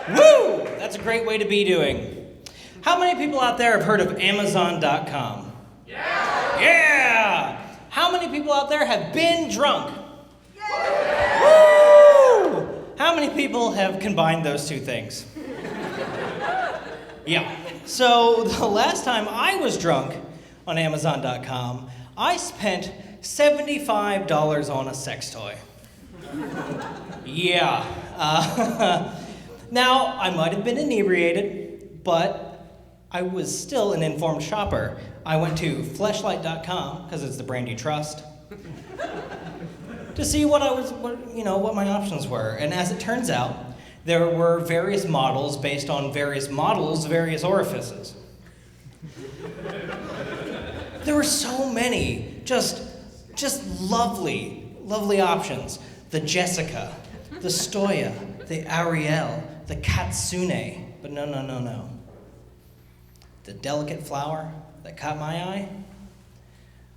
Woo! That's a great way to be doing. How many people out there have heard of Amazon.com? Yeah! Yeah! How many people out there have been drunk? Yeah! Woo! How many people have combined those two things? Yeah. So the last time I was drunk on Amazon.com, I spent $75 on a sex toy. Yeah. Now, I might have been inebriated, but I was still an informed shopper. I went to Fleshlight.com, because it's the brand you trust, to see what my options were. And as it turns out, there were various models based on various models, various orifices. There were so many, just lovely options. The Jessica, the Stoya, the Ariel, the Katsune, but no. The delicate flower that caught my eye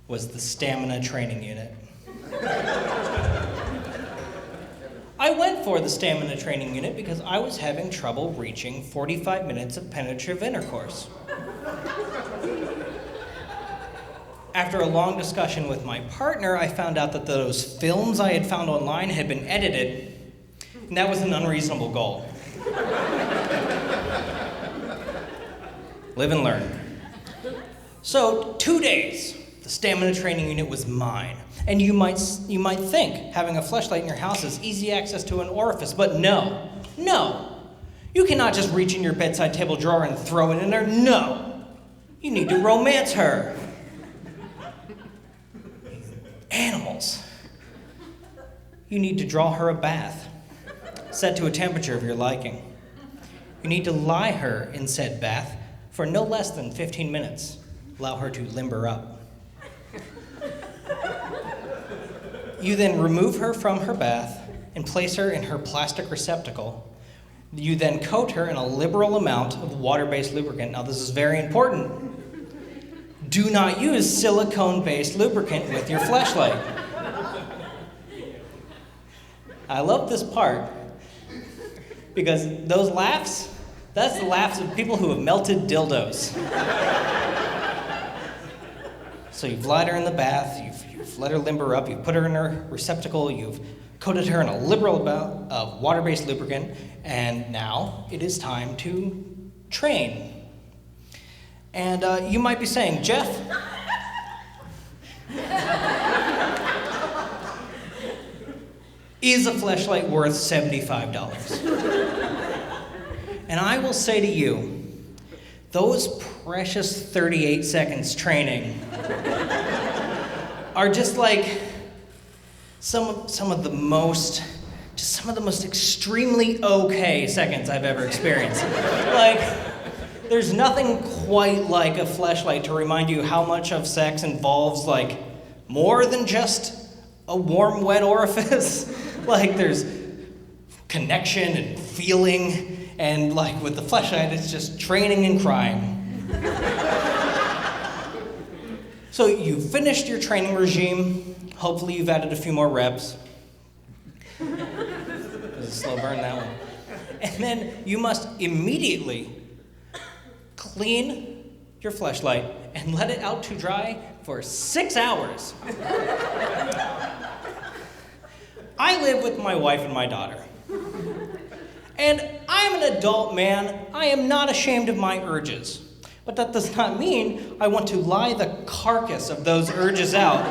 was the Stamina Training Unit. I went for the Stamina Training Unit because I was having trouble reaching 45 minutes of penetrative intercourse. After a long discussion with my partner, I found out that those films I had found online had been edited, and that was an unreasonable goal. Live and learn. So, 2 days, the Stamina Training Unit was mine. And you might think having a fleshlight in your house is easy access to an orifice, but no. You cannot just reach in your bedside table drawer and throw it in there. No. You need to romance her. Animals. You need to draw her a bath, set to a temperature of your liking. You need to lie her in said bath for no less than 15 minutes. Allow her to limber up. You then remove her from her bath and place her in her plastic receptacle. You then coat her in a liberal amount of water-based lubricant. Now this is very important. Do not use silicone-based lubricant with your fleshlight. I love this part because those laughs, that's the laughs of people who have melted dildos. So you've lied her in the bath, you've let her limber up, you've put her in her receptacle, you've coated her in a liberal amount of water-based lubricant, and now it is time to train. And you might be saying, Jeff, is a fleshlight worth $75? And I will say to you, those precious 38 seconds training are just like some of the most extremely okay seconds I've ever experienced. Like, there's nothing quite like a fleshlight to remind you how much of sex involves, like, more than just a warm, wet orifice. Like, there's connection and feeling, and, like, with the fleshlight, it's just training and crying. So you finished your training regime. Hopefully you've added a few more reps. It was a slow burn, that one. And then you must immediately clean your fleshlight and let it out to dry for 6 hours. I live with my wife and my daughter. And I'm an adult man. I am not ashamed of my urges. But that does not mean I want to lie the carcass of those urges out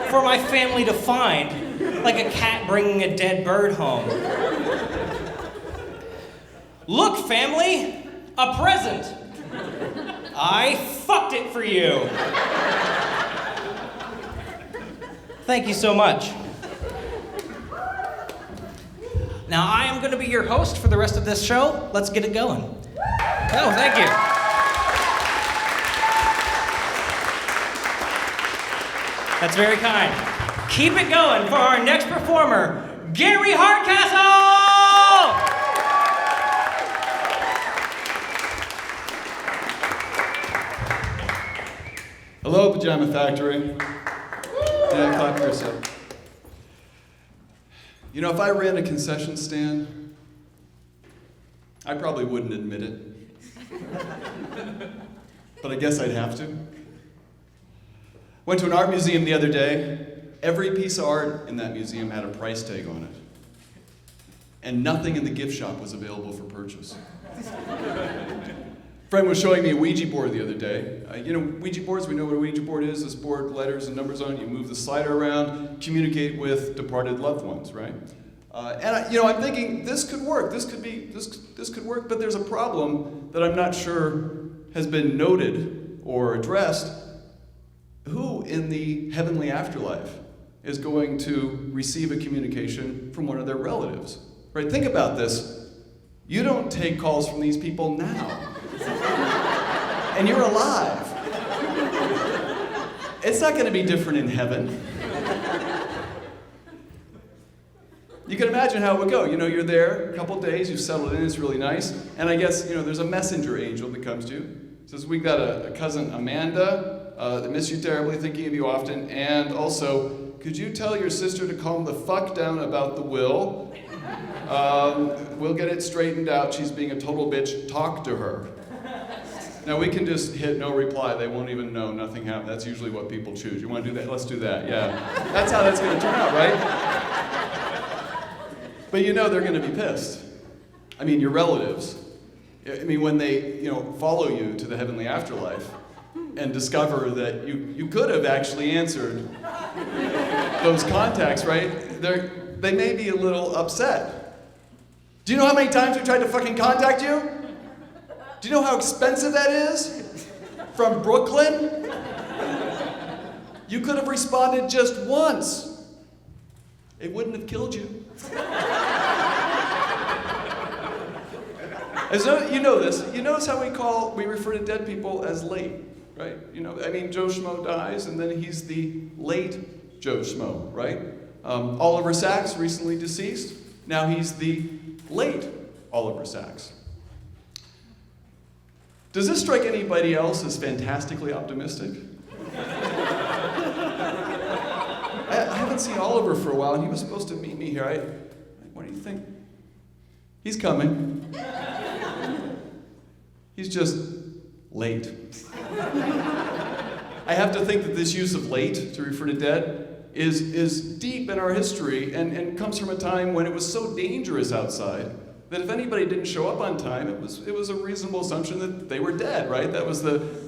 for my family to find, like a cat bringing a dead bird home. Look, family, a present. I fucked it for you. Thank you so much. Now, I am going to be your host for the rest of this show. Let's get it going. Oh, thank you. That's very kind. Keep it going for our next performer, Gary Hardcastle! Hello, Pajama Factory. Yeah, clap for yourself. You know, if I ran a concession stand, I probably wouldn't admit it. But I guess I'd have to. Went to an art museum the other day. Every piece of art in that museum had a price tag on it. And nothing in the gift shop was available for purchase. Friend was showing me a Ouija board the other day. Ouija boards, we know what a Ouija board is. This board, letters and numbers on it. You move the slider around, communicate with departed loved ones, right? I'm thinking this could work. This could work, but there's a problem that I'm not sure has been noted or addressed. Who in the heavenly afterlife is going to receive a communication from one of their relatives? Right? Think about this. You don't take calls from these people now. And you're alive. It's not going to be different in heaven. You can imagine how it would go. You're there a couple days, you've settled in, it's really nice. And I guess, there's a messenger angel that comes to you. Says, we got a cousin, Amanda, that miss you terribly, thinking of you often. And also, could you tell your sister to calm the fuck down about the will? We'll get it straightened out. She's being a total bitch. Talk to her. Now, we can just hit no reply. They won't even know. Nothing happened. That's usually what people choose. You want to do that? Let's do that. Yeah. That's how that's going to turn out, right? But they're going to be pissed. Your relatives. When they, follow you to the heavenly afterlife and discover that you could have actually answered those contacts, right? They may be a little upset. Do you know how many times we tried to fucking contact you? Do you know how expensive that is? From Brooklyn? You could have responded just once. It wouldn't have killed you. You know this. You notice how we refer to dead people as late, right? Joe Schmo dies, and then he's the late Joe Schmo, right? Oliver Sacks, recently deceased. Now he's the late Oliver Sacks. Does this strike anybody else as fantastically optimistic? I haven't seen Oliver for a while, and he was supposed to meet me here. What do you think? He's coming. He's just late. I have to think that this use of late to refer to dead is deep in our history and comes from a time when it was so dangerous outside that if anybody didn't show up on time, it was a reasonable assumption that they were dead, right? That was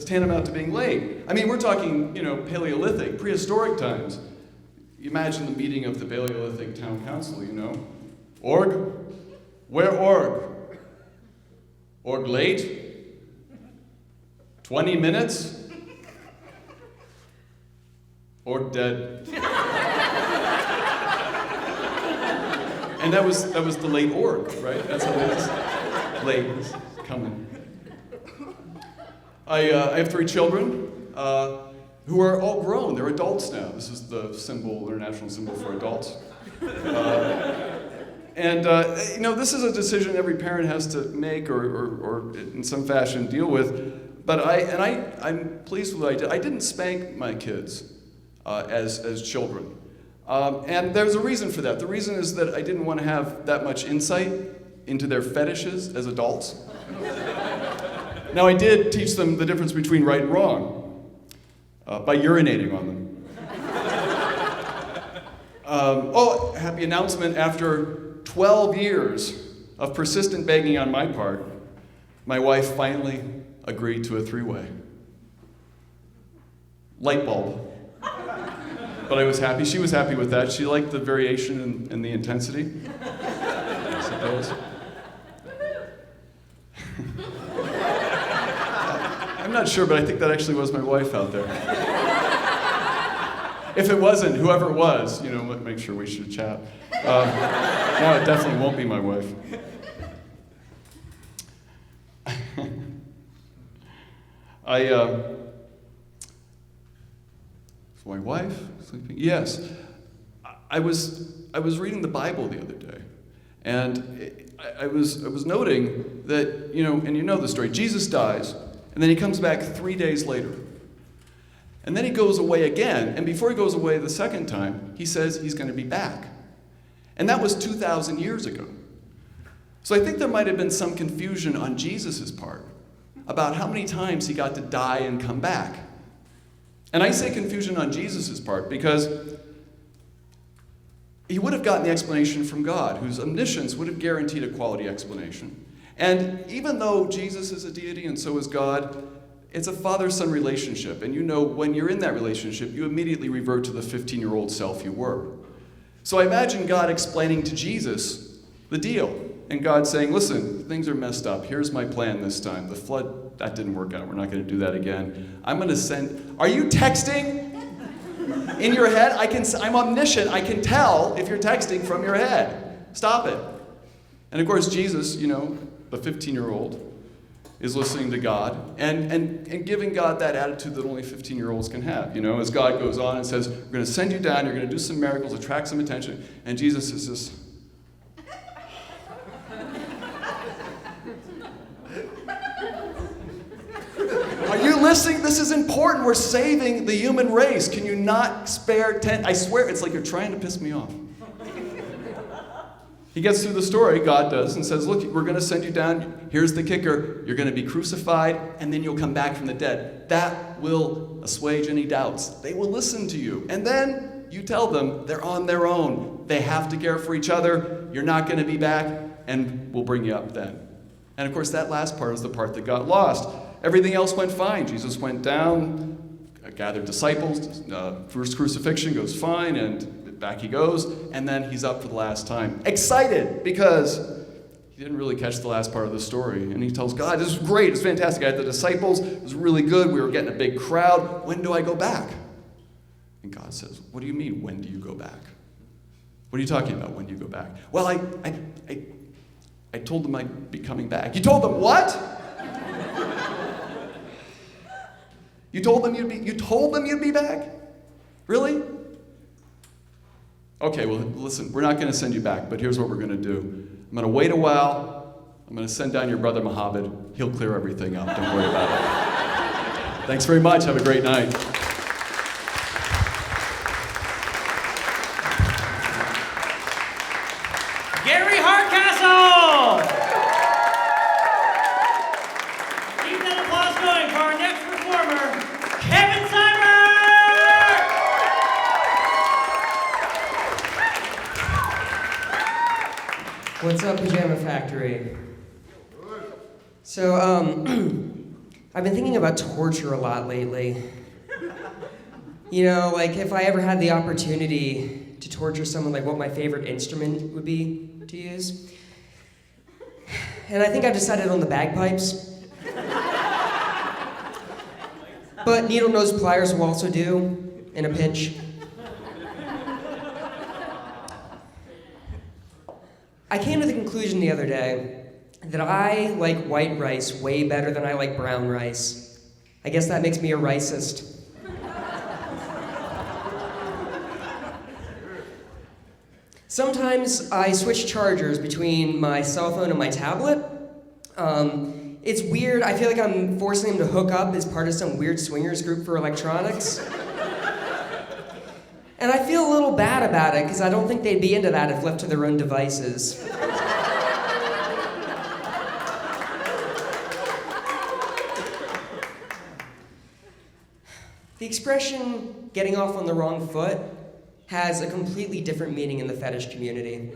tantamount to being late. We're talking, Paleolithic, prehistoric times. You imagine the meeting of the Paleolithic town council, Org? Where org? Org late? 20 minutes? Org dead. And that was the late org, right? That's how it is. Late is coming. I have 3 children who are all grown. They're adults now. This is the international symbol for adults. This is a decision every parent has to make or in some fashion deal with. But I'm pleased with what I did. I didn't spank my kids as children. And there's a reason for that. The reason is that I didn't want to have that much insight into their fetishes as adults. Now, I did teach them the difference between right and wrong by urinating on them. Happy announcement. After 12 years of persistent begging on my part, my wife finally agreed to a 3-way. Light bulb. But I was happy. She was happy with that. She liked the variation and the intensity, I suppose. I'm not sure, but I think that actually was my wife out there. If it wasn't, whoever it was, make sure we should chat. Now it definitely won't be my wife. My wife sleeping? Yes. I was reading the Bible the other day, and I was noting that, and you know the story. Jesus dies, and then he comes back 3 days later. And then he goes away again, and before he goes away the second time, he says he's going to be back. And that was 2,000 years ago. So I think there might have been some confusion on Jesus' part about how many times he got to die and come back. And I say confusion on Jesus' part because he would have gotten the explanation from God, whose omniscience would have guaranteed a quality explanation. And even though Jesus is a deity and so is God, it's a father-son relationship. And you know, when you're in that relationship, you immediately revert to the 15-year-old self you were. So I imagine God explaining to Jesus the deal. And God saying, listen, things are messed up. Here's my plan this time. The flood, that didn't work out. We're not going to do that again. I'm going to send... Are you texting? In your head? I'm omniscient. I can tell if you're texting from your head. Stop it. And of course, Jesus, the 15-year-old, is listening to God and giving God that attitude that only 15-year-olds can have. As God goes on and says, we're going to send you down, you're going to do some miracles, attract some attention. And Jesus is just... Are you listening? This is important. We're saving the human race. Can you not spare 10? I swear, it's like you're trying to piss me off. He gets through the story, God does, and says, look, we're going to send you down. Here's the kicker. You're going to be crucified, and then you'll come back from the dead. That will assuage any doubts. They will listen to you. And then you tell them they're on their own. They have to care for each other. You're not going to be back, and we'll bring you up then. And of course, that last part is the part that got lost. Everything else went fine. Jesus went down, gathered disciples, first crucifixion goes fine, and back he goes, and then he's up for the last time. Excited, because he didn't really catch the last part of the story. And he tells God, this is great, it's fantastic. I had the disciples, it was really good, we were getting a big crowd. When do I go back? And God says, what do you mean, when do you go back? What are you talking about, when do you go back? Well, I told them I'd be coming back. You told them what? You told them you'd be back? Really? Okay, well, listen, we're not going to send you back, but here's what we're going to do. I'm going to wait a while. I'm going to send down your brother Muhammad. He'll clear everything up. Don't worry about it. Thanks very much. Have a great night. Gary Hardcastle! Keep that applause going for our next performer, Kevin Sibert! What's up, Pajama Factory? So, I've been thinking about torture a lot lately. Like if I ever had the opportunity to torture someone, like what my favorite instrument would be to use. And I think I've decided on the bagpipes. But needle-nose pliers will also do, in a pinch. I came to the conclusion the other day that I like white rice way better than I like brown rice. I guess that makes me a racist. Sometimes I switch chargers between my cell phone and my tablet. It's weird. I feel like I'm forcing them to hook up as part of some weird swingers group for electronics. And I feel a little bad about it because I don't think they'd be into that if left to their own devices. The expression, getting off on the wrong foot, has a completely different meaning in the fetish community.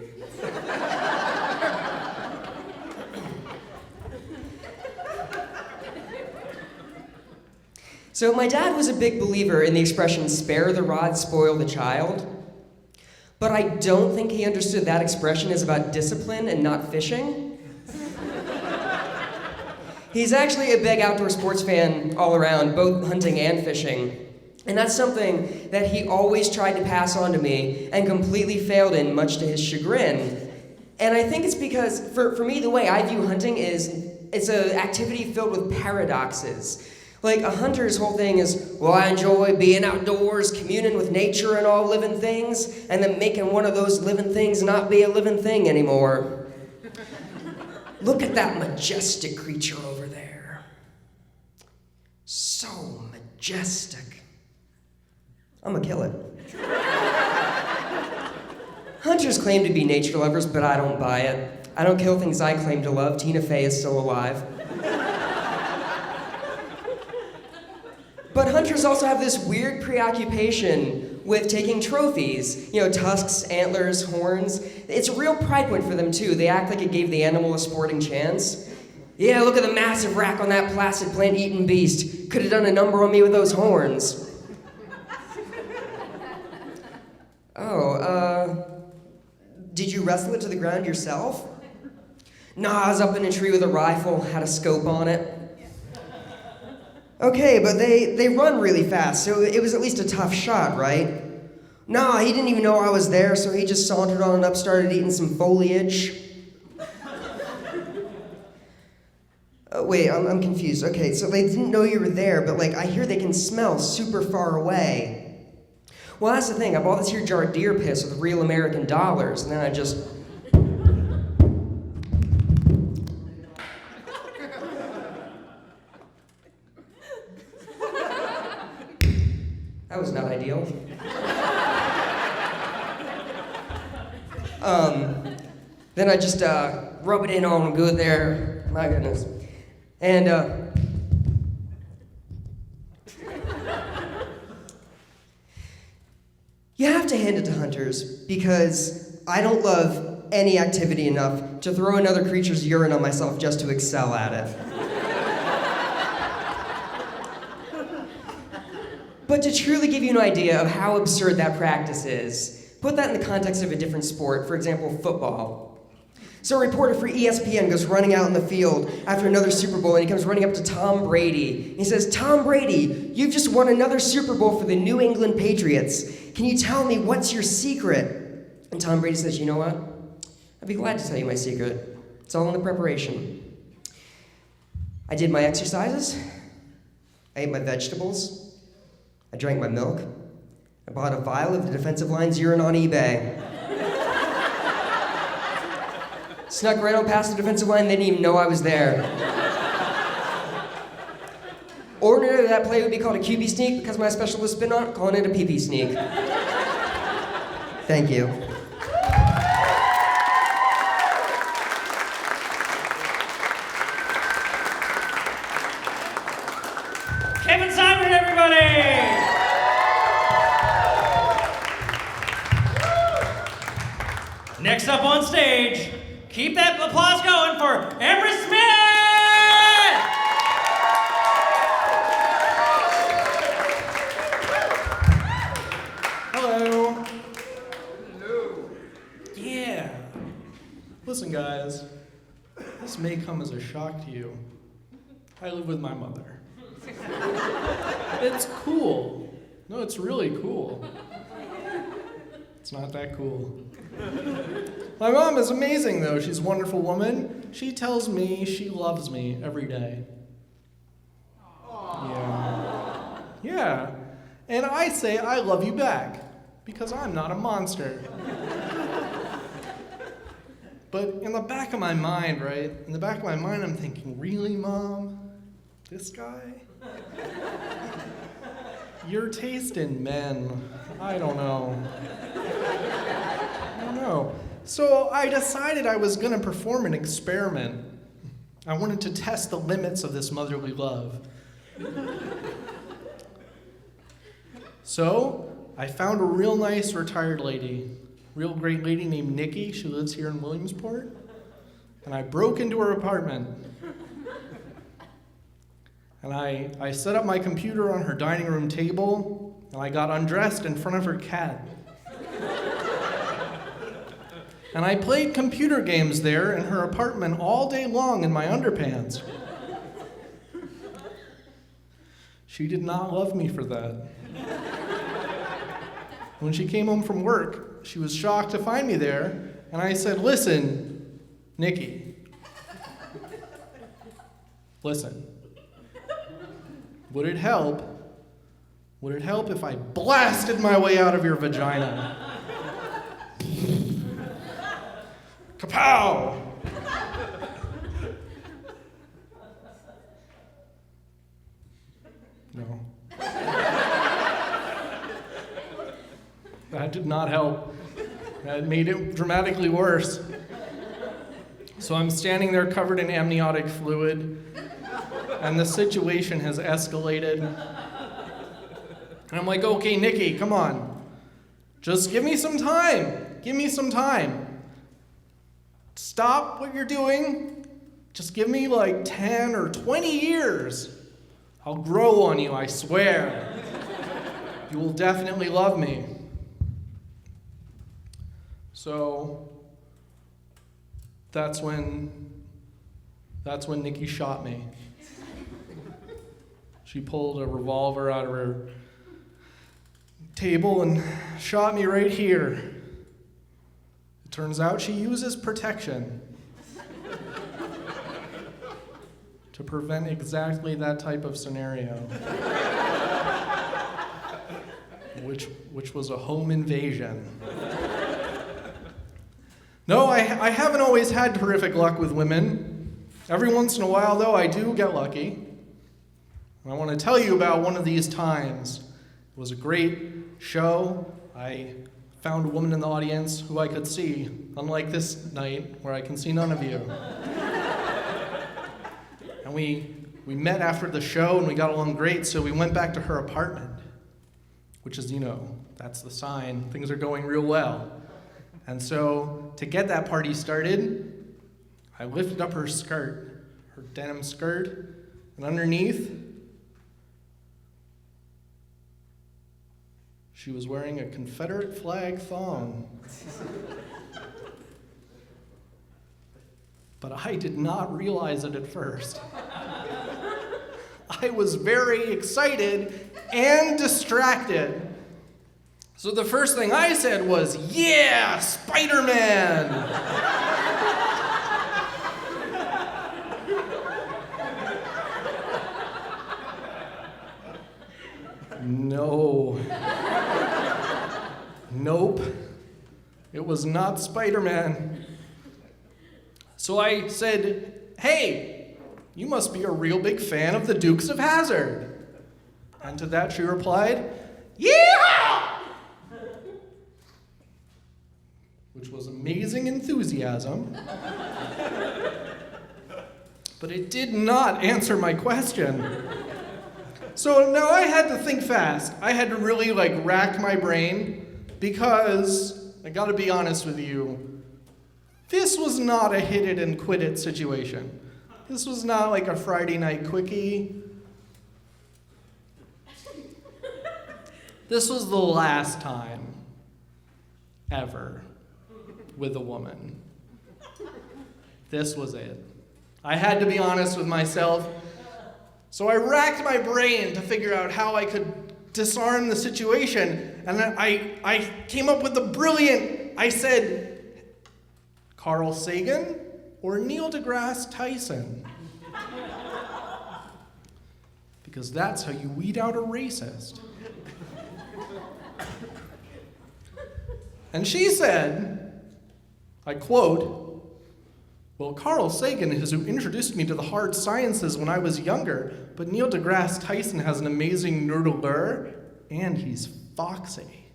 So my dad was a big believer in the expression, spare the rod, spoil the child. But I don't think he understood that expression is about discipline and not fishing. He's actually a big outdoor sports fan all around, both hunting and fishing. And that's something that he always tried to pass on to me and completely failed in, much to his chagrin. And I think it's because, for me, the way I view hunting is it's an activity filled with paradoxes. Like, a hunter's whole thing is, well, I enjoy being outdoors, communing with nature and all living things, and then making one of those living things not be a living thing anymore. Look at that majestic creature over there. So majestic. I'm gonna kill it. Hunters claim to be nature lovers, but I don't buy it. I don't kill things I claim to love. Tina Fey is still alive. But hunters also have this weird preoccupation with taking trophies. Tusks, antlers, horns. It's a real pride point for them, too. They act like it gave the animal a sporting chance. Yeah, look at the massive rack on that placid plant-eating beast. Could have done a number on me with those horns. Did you wrestle it to the ground yourself? Nah, I was up in a tree with a rifle, had a scope on it. Okay, but they run really fast, so it was at least a tough shot, right? Nah, he didn't even know I was there, so he just sauntered on up, started eating some foliage. Wait, I'm confused. Okay, so they didn't know you were there, but I hear they can smell super far away. Well, that's the thing. I bought this here jar of deer piss with real American dollars, and then I just... That was not ideal. Then I just rub it in on good there. My goodness. And you have to hand it to hunters, because I don't love any activity enough to throw another creature's urine on myself just to excel at it. But to truly give you an idea of how absurd that practice is, put that in the context of a different sport, for example, football. So a reporter for ESPN goes running out in the field after another Super Bowl, and he comes running up to Tom Brady. He says, "Tom Brady, you've just won another Super Bowl for the New England Patriots. Can you tell me what's your secret?" And Tom Brady says, "You know what? I'd be glad to tell you my secret. It's all in the preparation. I did my exercises. I ate my vegetables. I drank my milk. I bought a vial of the defensive line's urine on eBay. Snuck right on past the defensive line, they didn't even know I was there. Ordinarily, that play would be called a QB sneak. Because my specialist spin on it, calling it a PP sneak. Thank you." Kevin Sibert, everybody! Next up on stage, keep that applause going for Emrys Smith! Hello. Yeah. Listen, guys, this may come as a shock to you. I live with my mother. It's cool. No, it's really cool. It's not that cool. My mom is amazing, though. She's a wonderful woman. She tells me she loves me every day. Yeah. And I say I love you back, because I'm not a monster. But in the back of my mind, right? In the back of my mind, I'm thinking, really, Mom? This guy? Your taste in men. I don't know. So I decided I was gonna perform an experiment. I wanted to test the limits of this motherly love. So I found a real nice retired lady, real great lady named Nikki. She lives here in Williamsport. And I broke into her apartment. And I set up my computer on her dining room table, and I got undressed in front of her cat. And I played computer games there in her apartment all day long in my underpants. She did not love me for that. When she came home from work, she was shocked to find me there, and I said, "Listen, Nikki, listen. Would it help if I blasted my way out of your vagina?" Kapow! No. That did not help. That made it dramatically worse. So I'm standing there covered in amniotic fluid, and the situation has escalated. And I'm like, okay, Nikki, come on. Just give me some time. Give me some time. Stop what you're doing. Just give me like 10 or 20 years. I'll grow on you, I swear. You will definitely love me. So that's when Nikki shot me. She pulled a revolver out of her table and shot me right here. It turns out she uses protection to prevent exactly that type of scenario, which was a home invasion. No, I haven't always had terrific luck with women. Every once in a while, though, I do get lucky. I want to tell you about one of these times. It was a great show. I found a woman in the audience who I could see, unlike this night where I can see none of you. And we met after the show and we got along great, so we went back to her apartment, which is, that's the sign. Things are going real well. And so to get that party started, I lifted up her skirt, her denim skirt, and underneath, she was wearing a Confederate flag thong. But I did not realize it at first. I was very excited and distracted. So the first thing I said was, "Yeah, Spider-Man!" No. Nope. It was not Spider-Man. So I said, "Hey, you must be a real big fan of the Dukes of Hazzard." And to that she replied, "Yeehaw!" Which was amazing enthusiasm. But it did not answer my question. So now I had to think fast. I had to really rack my brain because, I gotta be honest with you, this was not a hit it and quit it situation. This was not like a Friday night quickie. This was the last time ever with a woman. This was it. I had to be honest with myself. So I racked my brain to figure out how I could disarm the situation. And then I came up with I said, Carl Sagan or Neil deGrasse Tyson? Because that's how you weed out a racist. And she said, I quote, "Well, Carl Sagan is who introduced me to the hard sciences when I was younger, but Neil deGrasse Tyson has an amazing nerd allure, and he's foxy."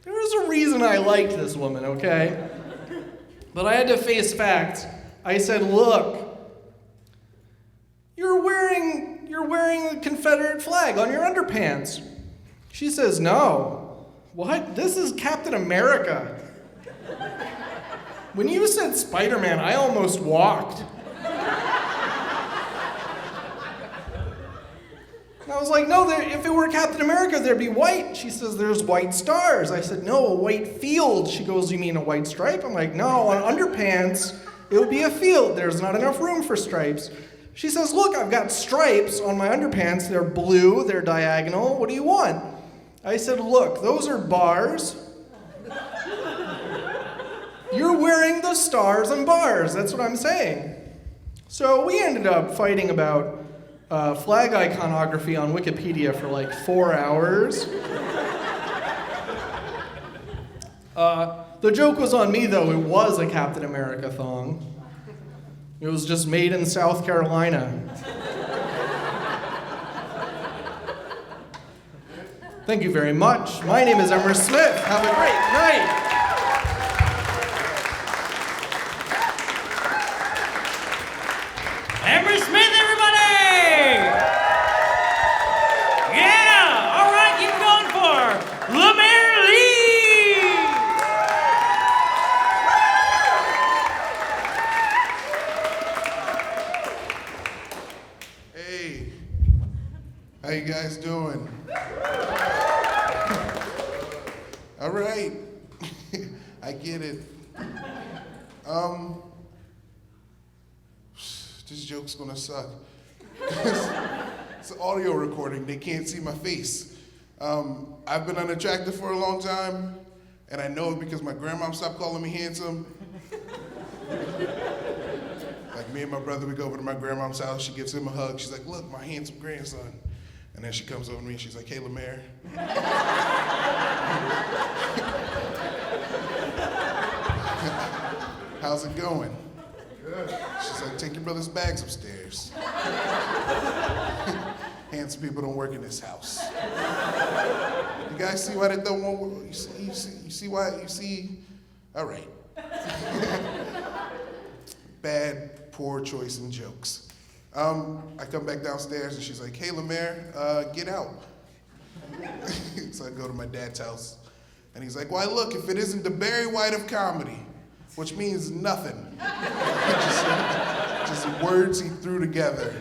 There was a reason I liked this woman, okay? But I had to face facts. I said, "Look, you're wearing a Confederate flag on your underpants." She says, "No." "What? This is Captain America." When you said Spider-Man, I almost walked. And I was like, "No, if it were Captain America, there'd be white." She says, "There's white stars." I said, "No, a white field." She goes, "You mean a white stripe?" I'm like, "No, on underpants, it would be a field. There's not enough room for stripes." She says, "Look, I've got stripes on my underpants. They're blue, they're diagonal. What do you want?" I said, "Look, those are bars. You're wearing the stars and bars." That's what I'm saying. So we ended up fighting about flag iconography on Wikipedia for 4 hours. The joke was on me, though. It was a Captain America thong. It was just made in South Carolina. Thank you very much. My name is Emrys Smith. Have a great night. you guys doing? All right. I get it. This joke's gonna suck. It's an audio recording. They can't see my face. I've been unattractive for a long time, and I know it because my grandma stopped calling me handsome. Like me and my brother, we go over to my grandma's house. She gives him a hug. She's like, "Look, my handsome grandson." And then she comes over to me and she's like, "Hey, LeMaire." How's it going? Good. She's like, "Take your brother's bags upstairs." Handsome people don't work in this house. You guys see why they don't want? You see why? You see? All right. Bad, poor choice in jokes. I come back downstairs and she's like, "Hey, LeMaire, get out." So I go to my dad's house and he's like, "Why, look, if it isn't the Barry White of comedy," which means nothing. just words he threw together.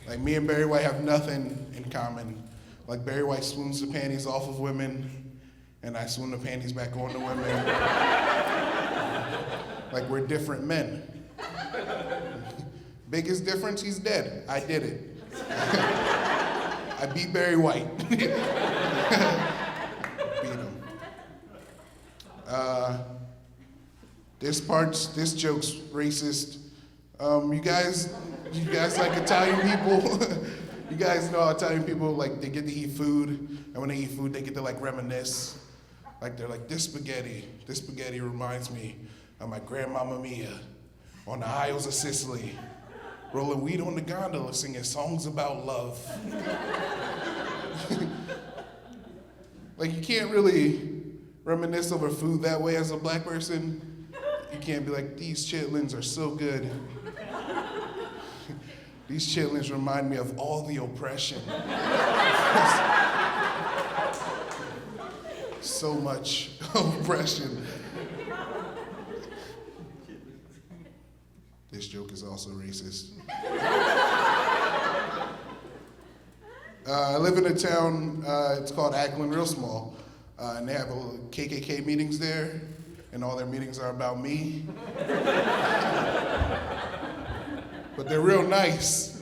Like me and Barry White have nothing in common. Like Barry White swoons the panties off of women and I swoon the panties back on the women. Like we're different men. Biggest difference, he's dead. I did it. I beat Barry White. Beat him. This joke's racist. You guys like Italian people? You guys know how Italian people, like, they get to eat food, and when they eat food, they get to, like, reminisce. Like, they're like, this spaghetti reminds me of my grandmama Mia on the Isles of Sicily, rolling weed on the gondola, singing songs about love. Like, you can't really reminisce over food that way as a black person. You can't be like, these chitlins are so good. These chitlins remind me of all the oppression. So much oppression. This joke is also racist. I live in a town, it's called Aislinn, real small, and they have KKK meetings there, and all their meetings are about me. But they're real nice,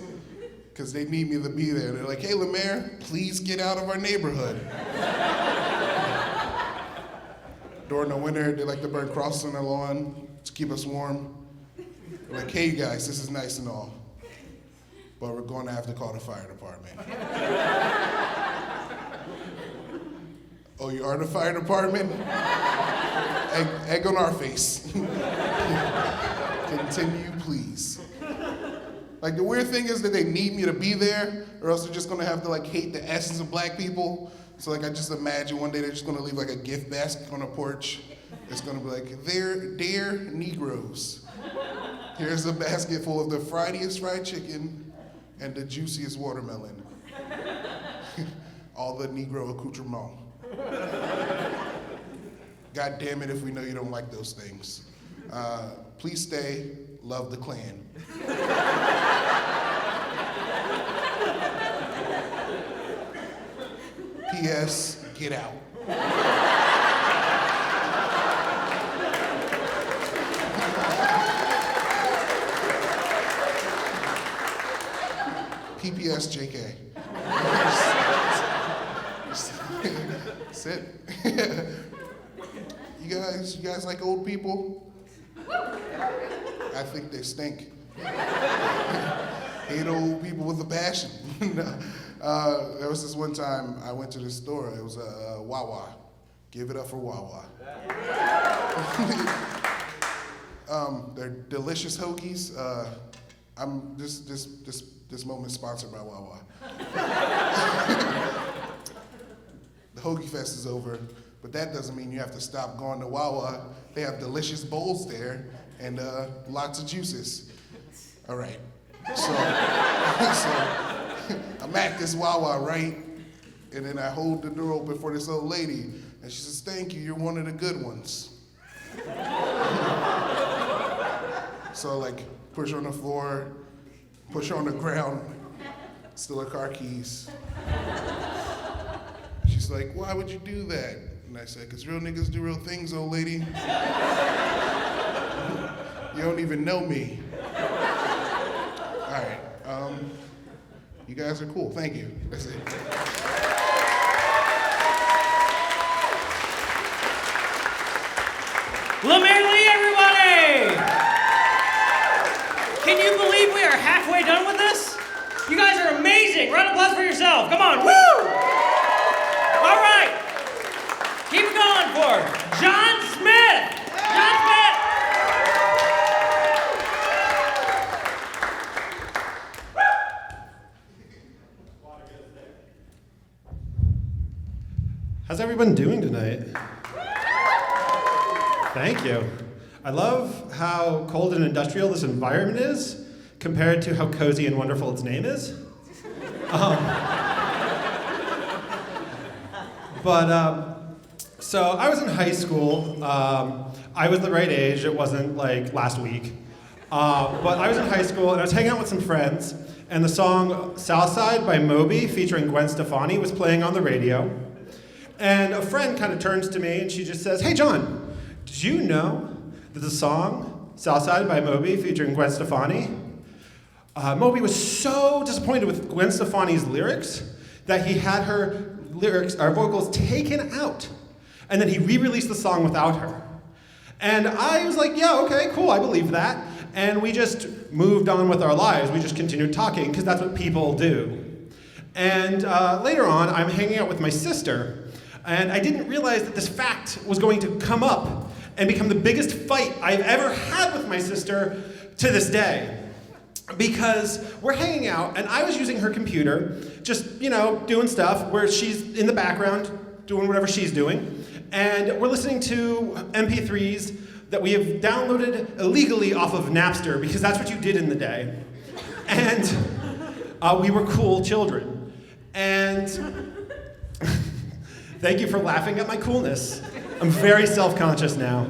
because they need me to be there. They're like, "Hey, LeMaire, please get out of our neighborhood." During the winter, they like to burn crosses on their lawn to keep us warm. They're like, "Hey, you guys, this is nice and all, but we're going to have to call the fire department." "Oh, you are the fire department?" Egg on our face. Continue, please. Like, the weird thing is that they need me to be there, or else they're just gonna have to, like, hate the essence of black people. So, like, I just imagine one day they're just gonna leave, like, a gift basket on a porch. It's gonna be like, dear Negroes, here's a basket full of the friediest fried chicken and the juiciest watermelon. All the Negro accoutrement. God damn it if we know you don't like those things. Please stay, love the Klan. P.S. Get out. PPS JK. Sit. You guys like old people? I think they stink. Hate old people with a passion. There was this one time I went to the store. It was a Wawa. Give it up for Wawa. They're delicious hoagies. This moment sponsored by Wawa. The Hoagie Fest is over, but that doesn't mean you have to stop going to Wawa. They have delicious bowls there and lots of juices. All right. So I'm at this Wawa, right? And then I hold the door open for this old lady, and she says, "Thank you, you're one of the good ones." So, like, push her on the floor, push her on the ground, Steal her car keys. She's like, why would you do that? And I said, because real niggas do real things, old lady. You don't even know me. All right, you guys are cool, thank you. That's it. LeMaire Lee, everybody! Can you believe we are halfway done with this? You guys are amazing. Round of applause for yourself. Come on, woo! All right. Keep it going for John Smith. John Smith. How's everyone doing tonight? Thank you. I love how cold and industrial this environment is compared to how cozy and wonderful its name is. So I was in high school. I was the right age. It wasn't like last week. But I was in high school and I was hanging out with some friends, and the song Southside by Moby featuring Gwen Stefani was playing on the radio. And a friend kind of turns to me and she just says, "Hey John, did you know that the song Southside by Moby featuring Gwen Stefani, Moby was so disappointed with Gwen Stefani's lyrics that he had her vocals taken out, and then he re-released the song without her." And I was like, yeah, okay, cool, I believe that. And we just moved on with our lives. We just continued talking, because that's what people do. And later on, I'm hanging out with my sister, and I didn't realize that this fact was going to come up and become the biggest fight I've ever had with my sister to this day. Because we're hanging out, and I was using her computer, just, doing stuff where she's in the background, doing whatever she's doing. And we're listening to MP3s that we have downloaded illegally off of Napster, because that's what you did in the day. And we were cool children. And thank you for laughing at my coolness. I'm very self-conscious now.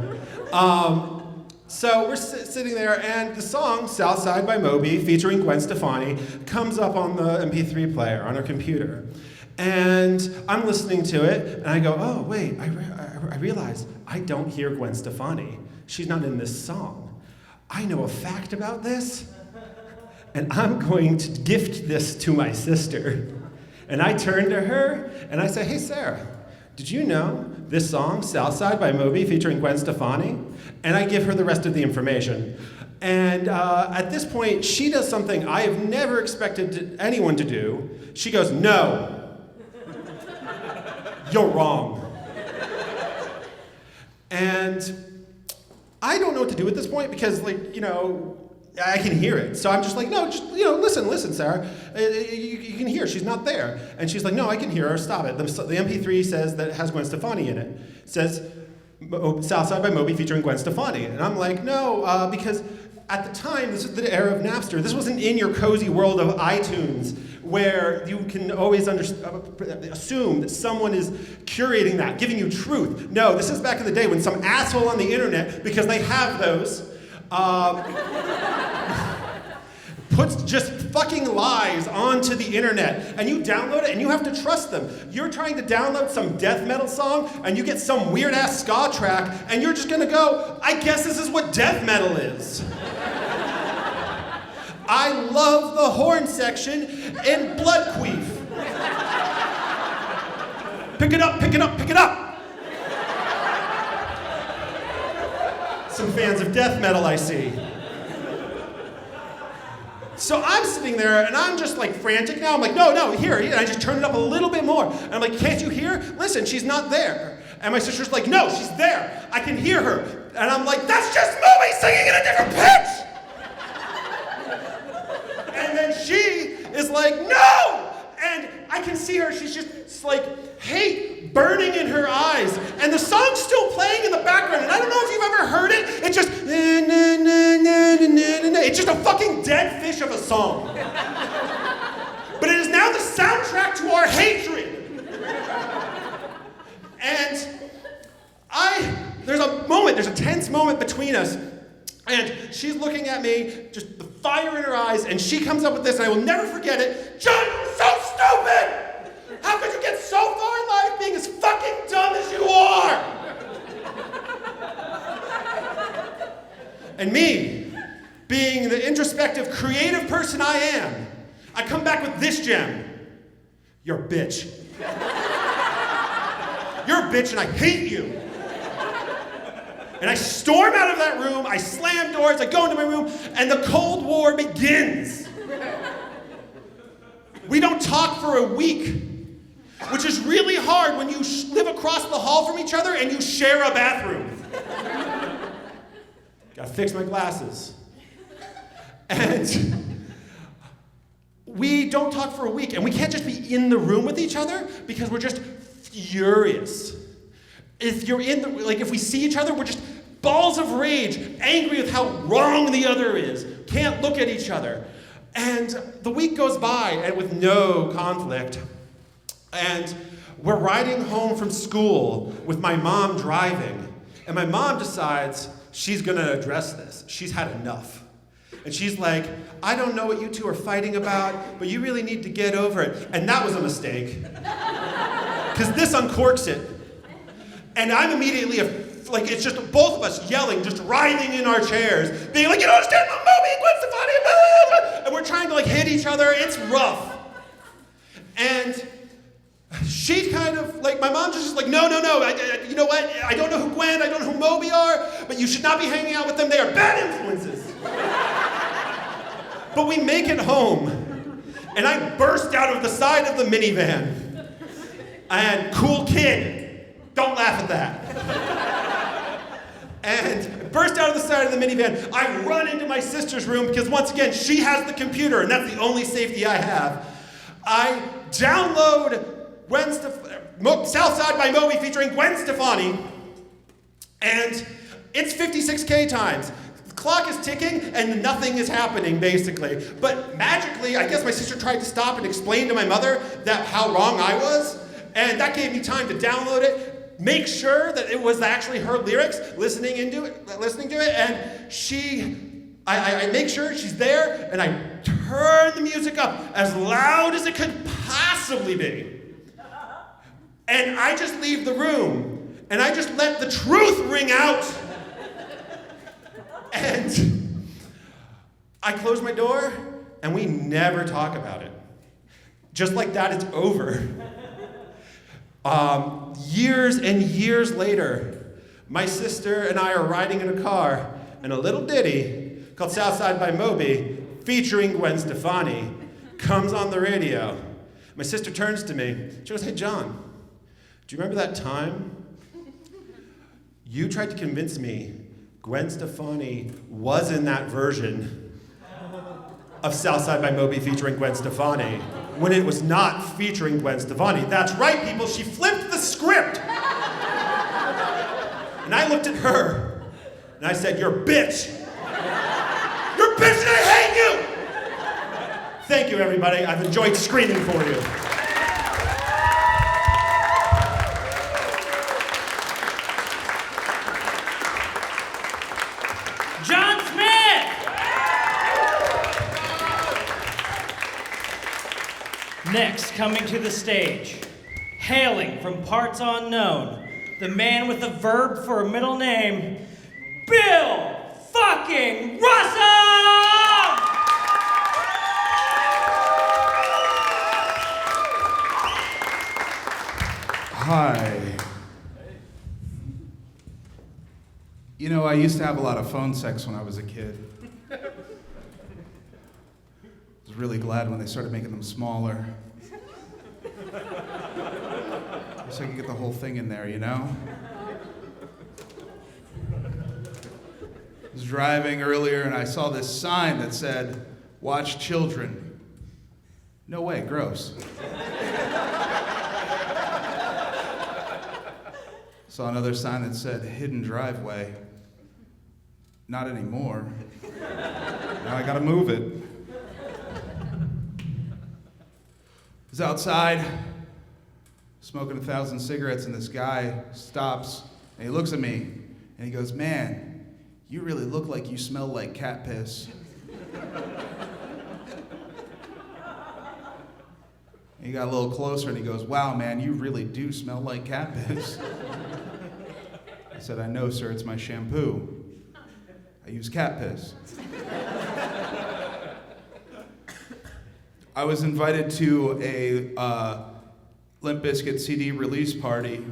So we're sitting there, and the song Southside by Moby featuring Gwen Stefani comes up on the MP3 player on our computer. And I'm listening to it, and I go, oh, wait, I realize I don't hear Gwen Stefani. She's not in this song. I know a fact about this, and I'm going to gift this to my sister. And I turn to her, and I say, hey, Sarah, did you know this song, Southside by Moby, featuring Gwen Stefani? And I give her the rest of the information. And at this point, she does something I have never expected anyone to do. She goes, no. You're wrong. And I don't know what to do at this point because, I can hear it. So I'm just like, no, just, listen, Sarah. You can hear, she's not there. And she's like, no, I can hear her, stop it. The MP3 says that it has Gwen Stefani in it. It says, Southside by Moby featuring Gwen Stefani. And I'm like, no, because at the time, this was the era of Napster. This wasn't in your cozy world of iTunes, where you can always assume that someone is curating that, giving you truth. No, this is back in the day when some asshole on the internet, because they have those, puts just fucking lies onto the internet, and you download it and you have to trust them. You're trying to download some death metal song and you get some weird ass ska track and you're just gonna go, I guess this is what death metal is. I love the horn section in Blood Queef. Pick it up, pick it up, pick it up. Some fans of death metal I see. So I'm sitting there and I'm just like frantic now. I'm like, no, here. And I just turn it up a little bit more. And I'm like, can't you hear? Listen, she's not there. And my sister's like, no, she's there. I can hear her. And I'm like, that's just Moby singing in a different pitch. And then she is like, no! And I can see her, she's just like hate burning in her eyes. And the song's still playing in the background. And I don't know if you've ever heard it. It's just, it's just a fucking dead fish of a song. But it is now the soundtrack to our hatred. And there's a tense moment between us. And she's looking at me, just the fire in her eyes, and she comes up with this, and I will never forget it. John And me, being the introspective, creative person I am, I come back with this gem. You're a bitch. You're a bitch and I hate you. And I storm out of that room, I slam doors, I go into my room, and the Cold War begins. We don't talk for a week, which is really hard when you live across the hall from each other and you share a bathroom. Gotta fix my glasses. And we don't talk for a week, and we can't just be in the room with each other because we're just furious. If we see each other, we're just balls of rage, angry with how wrong the other is. Can't look at each other. And the week goes by, and with no conflict. And we're riding home from school with my mom driving. And my mom decides she's gonna address this. She's had enough. And she's like, I don't know what you two are fighting about, but you really need to get over it. And that was a mistake. Because this uncorks it. And I'm immediately, it's just both of us yelling, just writhing in our chairs, being like, you don't understand my movie, Gwen Stefani, blah, blah, blah. And we're trying to hit each other. It's rough. And she kind of, my mom's just like, no, you know what? I don't know who Gwen, I don't know who Moby are, but you should not be hanging out with them. They are bad influences. But we make it home, and I burst out of the side of the minivan. And cool kid. Don't laugh at that. And burst out of the side of the minivan. I run into my sister's room because once again, she has the computer and that's the only safety I have. I download Southside by Moby featuring Gwen Stefani. And it's 56K times. The clock is ticking and nothing is happening basically. But magically, I guess my sister tried to stop and explain to my mother how wrong I was. And that gave me time to download it, make sure that it was actually her lyrics, listening to it, and I make sure she's there, and I turn the music up as loud as it could possibly be. And I just leave the room, and I just let the truth ring out. And I close my door, and we never talk about it. Just like that, it's over. Years and years later, my sister and I are riding in a car, and a little ditty called Southside by Moby, featuring Gwen Stefani, comes on the radio. My sister turns to me. She goes, hey, John, do you remember that time you tried to convince me Gwen Stefani was in that version of Southside by Moby featuring Gwen Stefani, when it was not featuring Gwen Stefani? That's right, people, she flipped the script. And I looked at her, and I said, you're a bitch. You're a bitch and I hate you! Thank you, everybody. I've enjoyed screaming for you. John Smith! Next, coming to the stage, hailing from parts unknown, the man with a verb for a middle name, Bill fucking Russum! Hi. You know, I used to have a lot of phone sex when I was a kid. I was really glad when they started making them smaller. So I could get the whole thing in there, you know? I was driving earlier and I saw this sign that said, watch children. No way, gross. Saw another sign that said, hidden driveway. Not anymore. Now I gotta move it. I was outside, smoking 1,000 cigarettes, and this guy stops, and he looks at me, and he goes, man, you really look like you smell like cat piss. And he got a little closer, and he goes, wow, man, you really do smell like cat piss. I said, I know, sir, it's my shampoo. I I use cat piss. I was invited to a Limp Bizkit CD release party.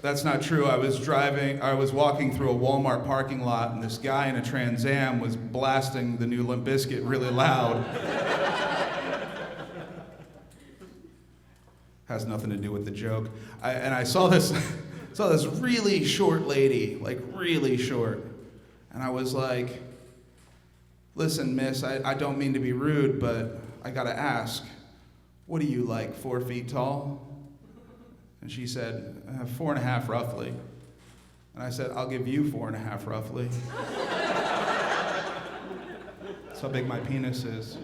That's not true. I was walking through a Walmart parking lot, and this guy in a Trans Am was blasting the new Limp Bizkit really loud. Has nothing to do with the joke. I saw this really short lady, like really short. And I was like, listen, miss, I don't mean to be rude, but I gotta ask, what are you, like 4 feet tall? And she said, 4.5 roughly. And I said, I'll give you 4.5 roughly. That's how big my penis is.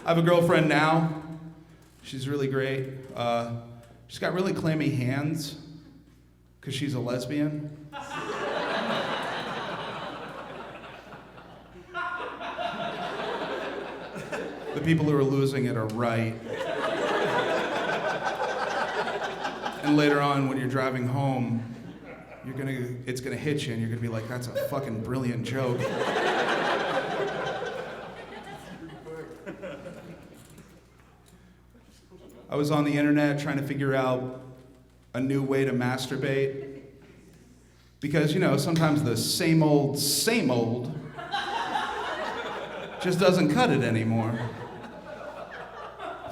I have a girlfriend now. She's really great. She's got really clammy hands, because she's a lesbian. The people who are losing it are right. And later on, when you're driving home, it's gonna hit you, and you're gonna be like, that's a fucking brilliant joke. I was on the internet trying to figure out a new way to masturbate. Because, sometimes the same old just doesn't cut it anymore.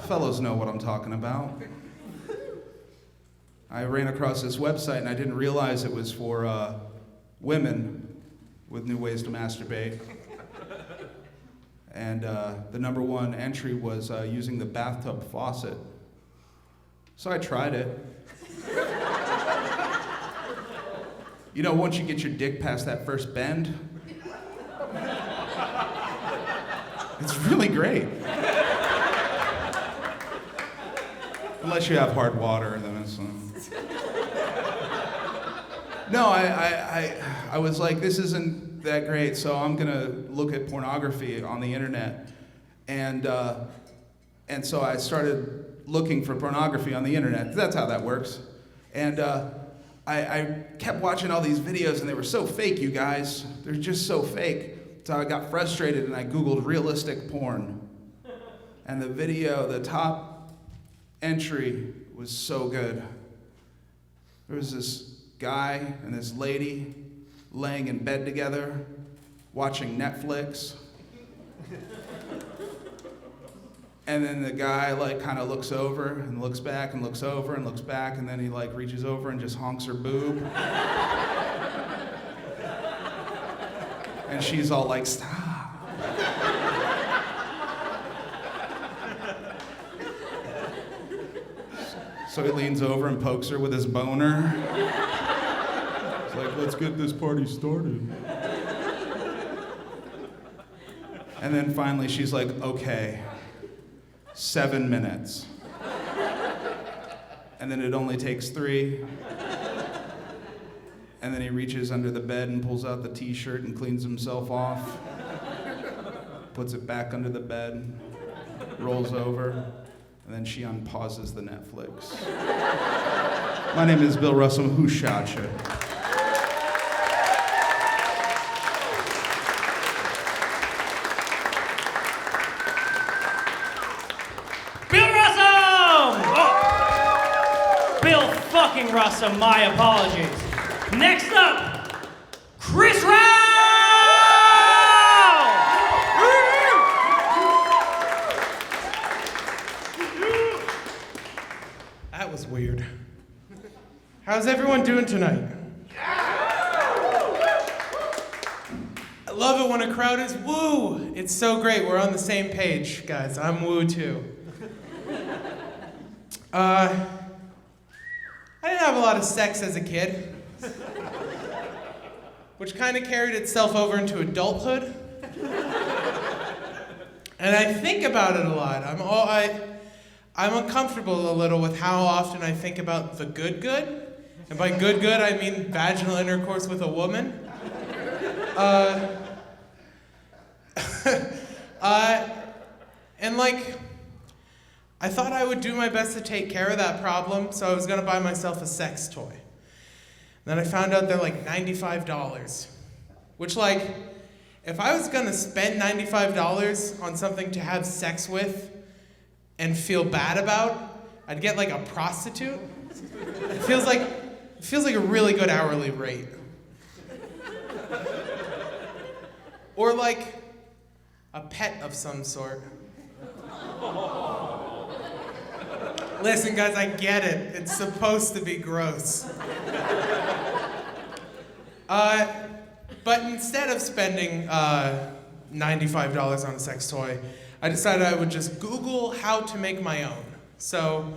Fellows know what I'm talking about. I ran across this website and I didn't realize it was for women with new ways to masturbate. And the number one entry was using the bathtub faucet. So I tried it. Once you get your dick past that first bend, it's really great. Unless you have hard water, then it's... No, I was like, this isn't that great, so I'm gonna look at pornography on the internet. And so I started looking for pornography on the internet. That's how that works. And I kept watching all these videos, and they were so fake, you guys. They're just so fake. So I got frustrated, and I Googled realistic porn. And the top entry was so good. There was this guy and this lady laying in bed together, watching Netflix. And then the guy kind of looks over and looks back and looks over and looks back, and then he reaches over and just honks her boob. And she's all like, stop. So he leans over and pokes her with his boner. He's like, let's get this party started. And then finally she's like, okay, 7 minutes. And then it only takes 3. And then he reaches under the bed and pulls out the t-shirt and cleans himself off. Puts it back under the bed, rolls over, and then she unpauses the Netflix. My name is Bill Russum. Who shot you? Fucking Russum, my apologies. Next up, Chris Rowe! That was weird. How's everyone doing tonight? I love it when a crowd is woo. It's so great. We're on the same page, guys. I'm woo too. I didn't have a lot of sex as a kid, which kind of carried itself over into adulthood. And I think about it a lot. I'm uncomfortable a little with how often I think about the good. And by good, I mean vaginal intercourse with a woman. And I thought I would do my best to take care of that problem, so I was gonna buy myself a sex toy. Then I found out they're like $95, which like, if I was gonna spend $95 on something to have sex with and feel bad about, I'd get like a prostitute. It feels like a really good hourly rate. Or like a pet of some sort. Listen, guys, I get it. It's supposed to be gross. But instead of spending $95 on a sex toy, I decided I would just Google how to make my own. So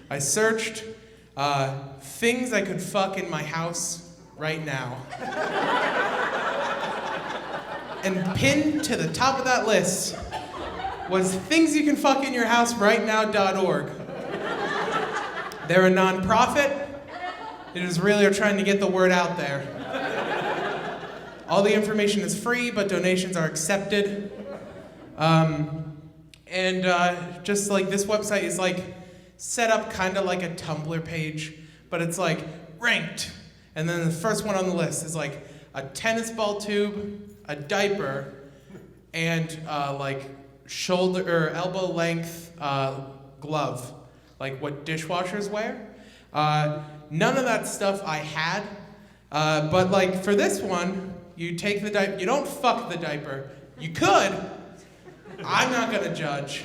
I searched things I could fuck in my house right now. And pinned to the top of that list was thingsyoucanfuckinyourhouserightnow.org. They're a nonprofit. They just really are trying to get the word out there. All the information is free, but donations are accepted. Just like this website is like set up kind of like a Tumblr page, but it's like ranked. And then the first one on the list is like a tennis ball tube, a diaper, and like shoulder or elbow length glove, like what dishwashers wear. None of that stuff I had, but like for this one, you take the diaper, you don't fuck the diaper. You could. I'm not gonna judge.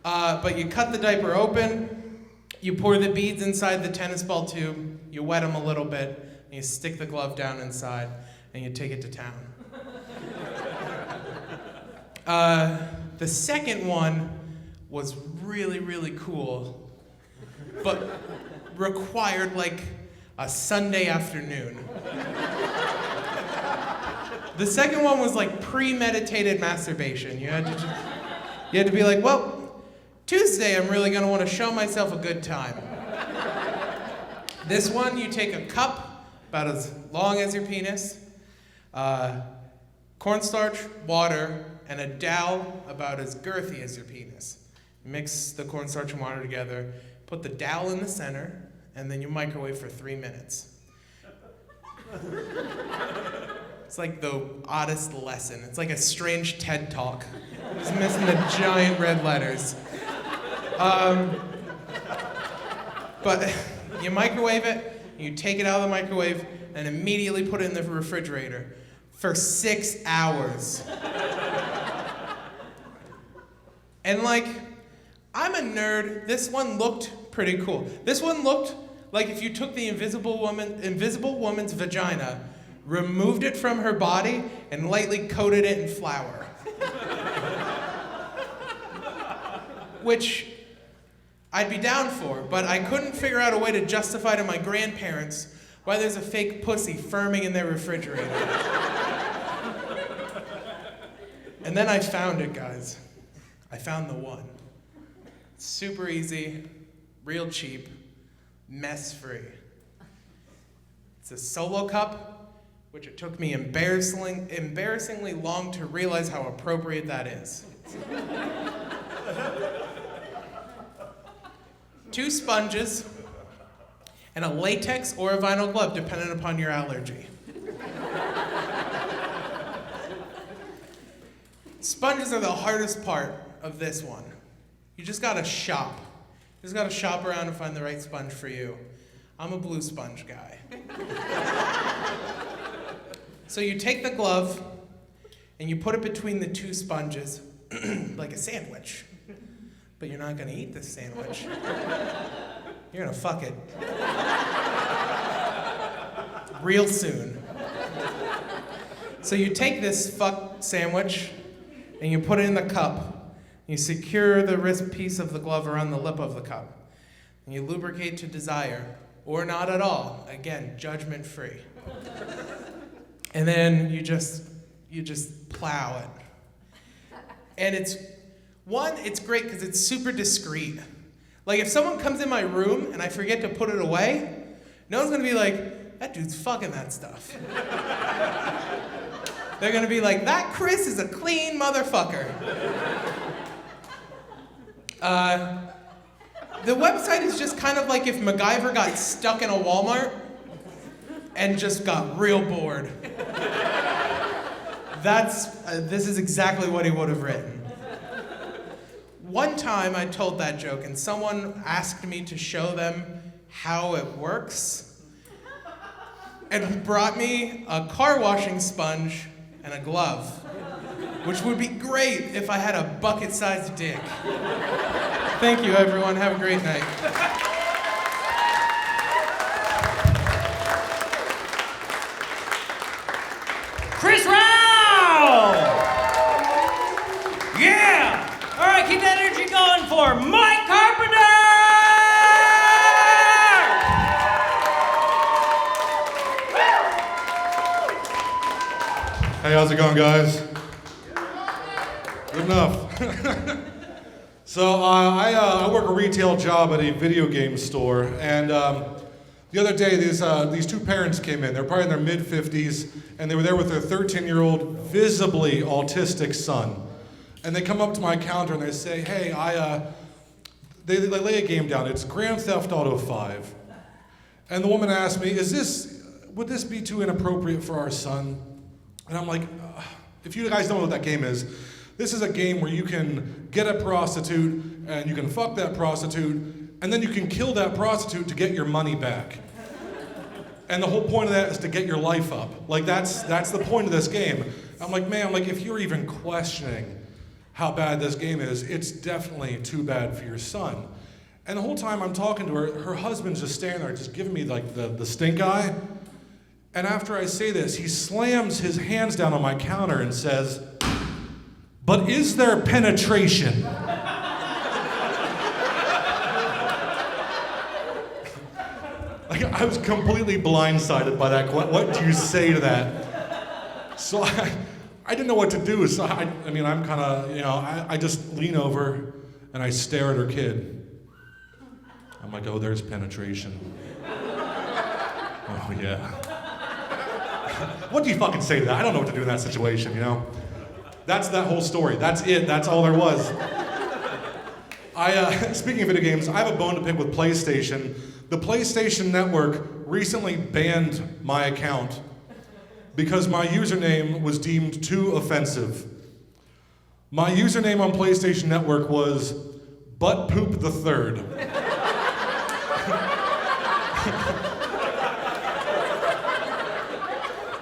But you cut the diaper open, you pour the beads inside the tennis ball tube, you wet them a little bit, and you stick the glove down inside, and you take it to town. The second one was really, really cool, but required like a Sunday afternoon. The second one was like premeditated masturbation. You had to be like, well, Tuesday I'm really gonna want to show myself a good time. This one, you take a cup about as long as your penis, cornstarch, water, and a dowel about as girthy as your penis. Mix the cornstarch and water together, put the dowel in the center, and then you microwave for 3 minutes. It's like the oddest lesson. It's like a strange TED Talk. It's missing the giant red letters. But you microwave it, you take it out of the microwave, and immediately put it in the refrigerator for 6 hours. And like, I'm a nerd. This one looked pretty cool. This one looked like if you took the Invisible Woman's vagina, removed it from her body, and lightly coated it in flour. Which I'd be down for, but I couldn't figure out a way to justify to my grandparents why there's a fake pussy firming in their refrigerator. And then I found it, guys. I found the one. Super easy, real cheap, mess-free. It's a solo cup, which it took me embarrassingly long to realize how appropriate that is. 2 sponges, and a latex or a vinyl glove, depending upon your allergy. Sponges are the hardest part of this one. You just gotta shop. You just gotta shop around and find the right sponge for you. I'm a blue sponge guy. So you take the glove, and you put it between the 2 sponges, like a sandwich. But you're not gonna eat this sandwich. You're gonna fuck it. Real soon. So you take this fuck sandwich, and you put it in the cup. You secure the wrist piece of the glove around the lip of the cup. And you lubricate to desire, or not at all. Again, judgment free. And then you just plow it. And it's great because it's super discreet. Like if someone comes in my room and I forget to put it away, no one's gonna be like, that dude's fucking that stuff. They're gonna be like, that Chris is a clean motherfucker. The website is just kind of like if MacGyver got stuck in a Walmart and just got real bored. This is exactly what he would have written. One time I told that joke and someone asked me to show them how it works and brought me a car washing sponge and a glove, which would be great if I had a bucket-sized dick. Thank you, everyone. Have a great night. Chris Rowe! Yeah! All right, keep that energy going for Mike Carpenter! Hey, how's it going, guys? Good enough. So I work a retail job at a video game store, and the other day these two parents came in. They're probably in their mid-50s, and they were there with their 13-year-old, visibly autistic son. And they come up to my counter and they say, "Hey, they lay a game down. It's Grand Theft Auto 5." And the woman asked me, "Would this be too inappropriate for our son?" And I'm like, if you guys don't know what that game is, this is a game where you can get a prostitute and you can fuck that prostitute and then you can kill that prostitute to get your money back. And the whole point of that is to get your life up. Like that's the point of this game. I'm like, man, if you're even questioning how bad this game is, it's definitely too bad for your son. And the whole time I'm talking to her husband's just standing there just giving me the stink eye. And after I say this, he slams his hands down on my counter and says, "But is there penetration?" I was completely blindsided by that. What do you say to that? So I didn't know what to do. So I'm kind of, I just lean over and I stare at her kid. I'm like, "Oh, there's penetration." Oh, yeah. What do you fucking say to that? I don't know what to do in that situation, That's that whole story. That's it. That's all there was. Speaking of video games, I have a bone to pick with PlayStation. The PlayStation Network recently banned my account because my username was deemed too offensive. My username on PlayStation Network was Buttpoop the Third.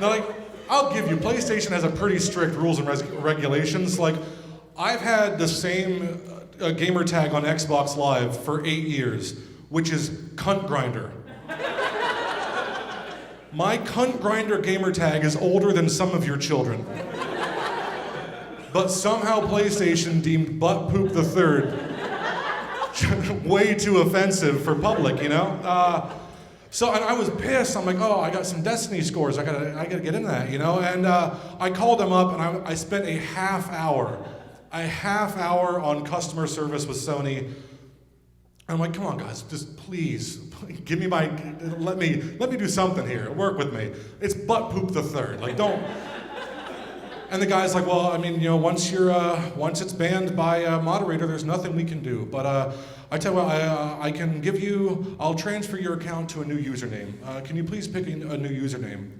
Now, I'll give you, PlayStation has a pretty strict rules and regulations. I've had the same gamer tag on Xbox Live for 8 years, which is Cunt Grinder. My Cunt Grinder gamer tag is older than some of your children. But somehow PlayStation deemed Buttpoop the Third way too offensive for public, So, and I was pissed. I'm like, oh, I got some Destiny scores. I gotta get into that, And I called them up, and I spent a half hour on customer service with Sony. And I'm like, come on, guys, just please give me let me do something here. Work with me. It's Buttpoop the Third. Don't. And the guy's like, well, once it's banned by a moderator, there's nothing we can do. But I tell you what, I'll transfer your account to a new username. Can you please pick a new username?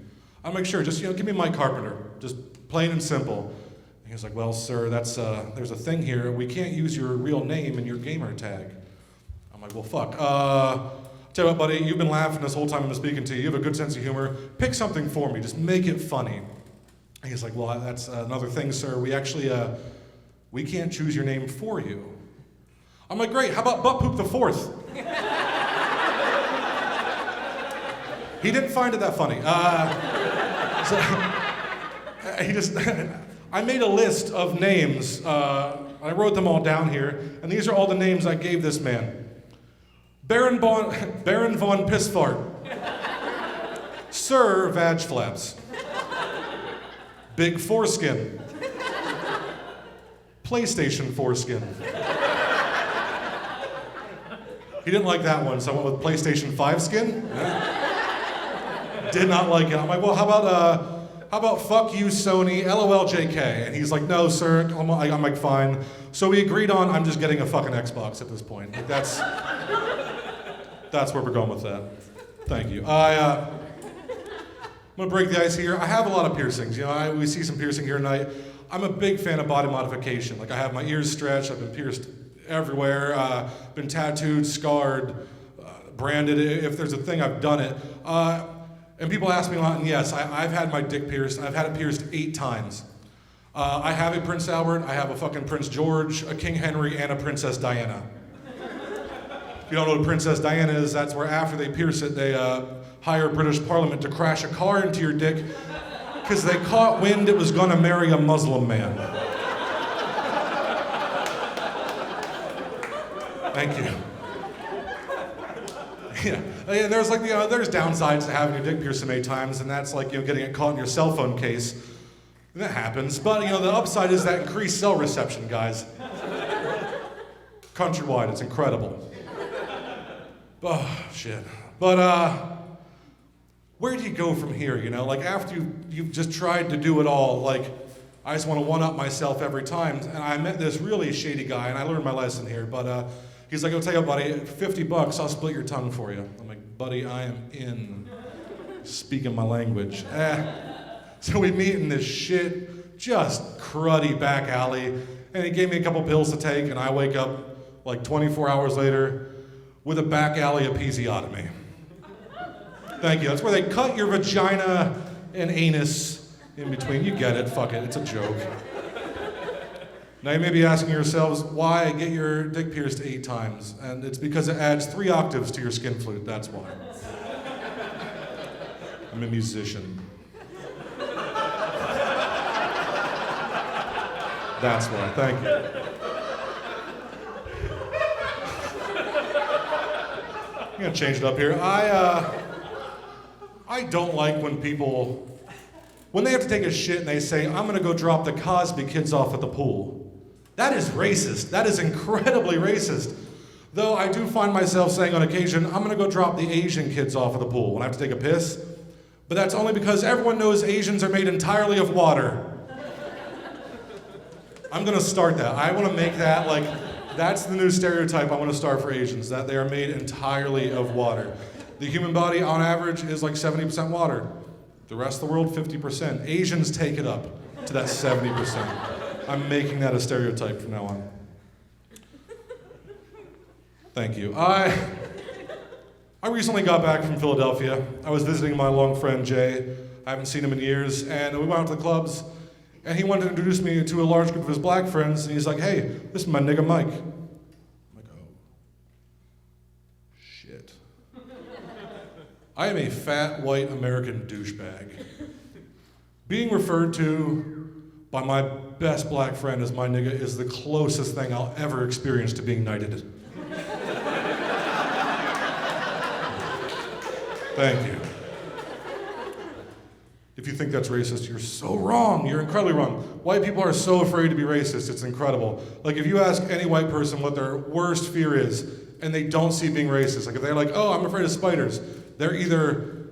I'm like, sure, just give me Mike Carpenter, just plain and simple. And he's like, well, sir, there's a thing here. We can't use your real name in your gamer tag. I'm like, well, fuck. Tell you what, buddy, you've been laughing this whole time I've been speaking to you. You have a good sense of humor. Pick something for me. Just make it funny. And he's like, well, that's another thing, sir. We actually, we can't choose your name for you. I'm like, great, how about Buttpoop the Fourth? He didn't find it that funny. I made a list of names. I wrote them all down here, and these are all the names I gave this man. Baron von Pissfart. Sir Vag Flaps. Big Foreskin. PlayStation Foreskin. He didn't like that one, so I went with PlayStation 5 Skin. Yeah. Did not like it. I'm like, well, how about how about fuck you, Sony, LOL JK? And he's like, no, sir. I'm like, fine. So we agreed on, I'm just getting a fucking Xbox at this point. Like, that's where we're going with that. Thank you. I'm gonna break the ice here. I have a lot of piercings. You know, we see some piercing here tonight. I'm a big fan of body modification. Like, I have my ears stretched. I've been pierced everywhere. Been tattooed, scarred, branded. If there's a thing, I've done it. And people ask me a lot, and yes, I've had my dick pierced. I've had it pierced 8 times. I have a Prince Albert, I have a fucking Prince George, a King Henry, and a Princess Diana. If you don't know what Princess Diana is, that's where after they pierce it, they hire British Parliament to crash a car into your dick because they caught wind it was gonna marry a Muslim man. Thank you. Yeah, there's like there's downsides to having your dick pierced so many times, and that's like getting it caught in your cell phone case. And that happens, but the upside is that increased cell reception, guys. Countrywide, it's incredible. Oh shit. But where do you go from here? Like after you've just tried to do it all, like I just want to one-up myself every time. And I met this really shady guy, and I learned my lesson here. But he's like, "I'll tell you, buddy, $50, I'll split your tongue for you." I'm like, "Buddy, I am in." Speaking my language. So we meet in this shit, just cruddy back alley, and he gave me a couple pills to take, and I wake up like 24 hours later with a back alley episiotomy. Thank you. That's where they cut your vagina and anus in between. You get it. Fuck it. It's a joke. Now you may be asking yourselves, why get your dick pierced 8 times? And it's because it adds 3 octaves to your skin flute. That's why. I'm a musician. That's why. Thank you. I'm gonna change it up here. I don't like when people, when they have to take a shit and they say, "I'm gonna go drop the Cosby kids off at the pool." That is racist. That is incredibly racist. Though I do find myself saying on occasion, "I'm gonna go drop the Asian kids off at the pool when I have to take a piss." But that's only because everyone knows Asians are made entirely of water. I'm gonna start that. I wanna make that like, that's the new stereotype I wanna start for Asians, that they are made entirely of water. The human body on average is like 70% water. The rest of the world, 50%. Asians take it up to that 70%. I'm making that a stereotype from now on. Thank you. I recently got back from Philadelphia. I was visiting my long friend Jay. I haven't seen him in years, and we went out to the clubs, and he wanted to introduce me to a large group of his black friends, and he's like, "Hey, this is my nigga Mike." I'm like, "Oh, shit." I am a fat, white American douchebag. Being referred to by my best black friend as my nigga is the closest thing I'll ever experience to being knighted. Thank you. If you think that's racist, you're so wrong. You're incredibly wrong. White people are so afraid to be racist, it's incredible. Like if you ask any white person what their worst fear is, and they don't see being racist, like if they're like, "Oh, I'm afraid of spiders," they're either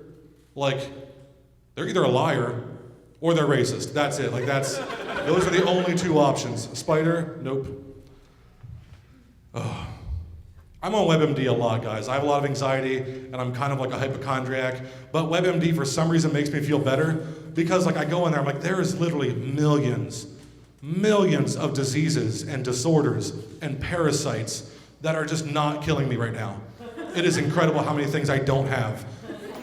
a liar or they're racist. That's it. Like those are the only 2 options. Spider, nope. Oh. I'm on WebMD a lot, guys. I have a lot of anxiety, and I'm kind of like a hypochondriac. But WebMD, for some reason, makes me feel better because, like, I go in there, I'm like, there is literally millions of diseases and disorders and parasites that are just not killing me right now. It is incredible how many things I don't have.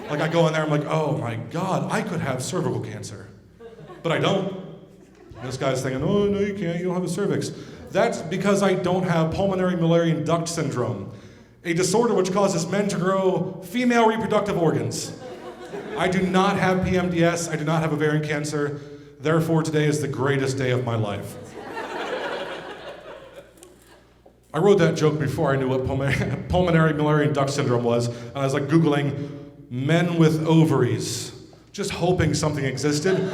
Like, I go in there, I'm like, oh my God, I could have cervical cancer, but I don't. This guy's thinking, "Oh no, you can't. You don't have a cervix." That's because I don't have pulmonary Mullerian duct syndrome, a disorder which causes men to grow female reproductive organs. I do not have PMDS, I do not have ovarian cancer, therefore today is the greatest day of my life. I wrote that joke before I knew what pulmonary Mullerian duct syndrome was, and I was like Googling men with ovaries, just hoping something existed.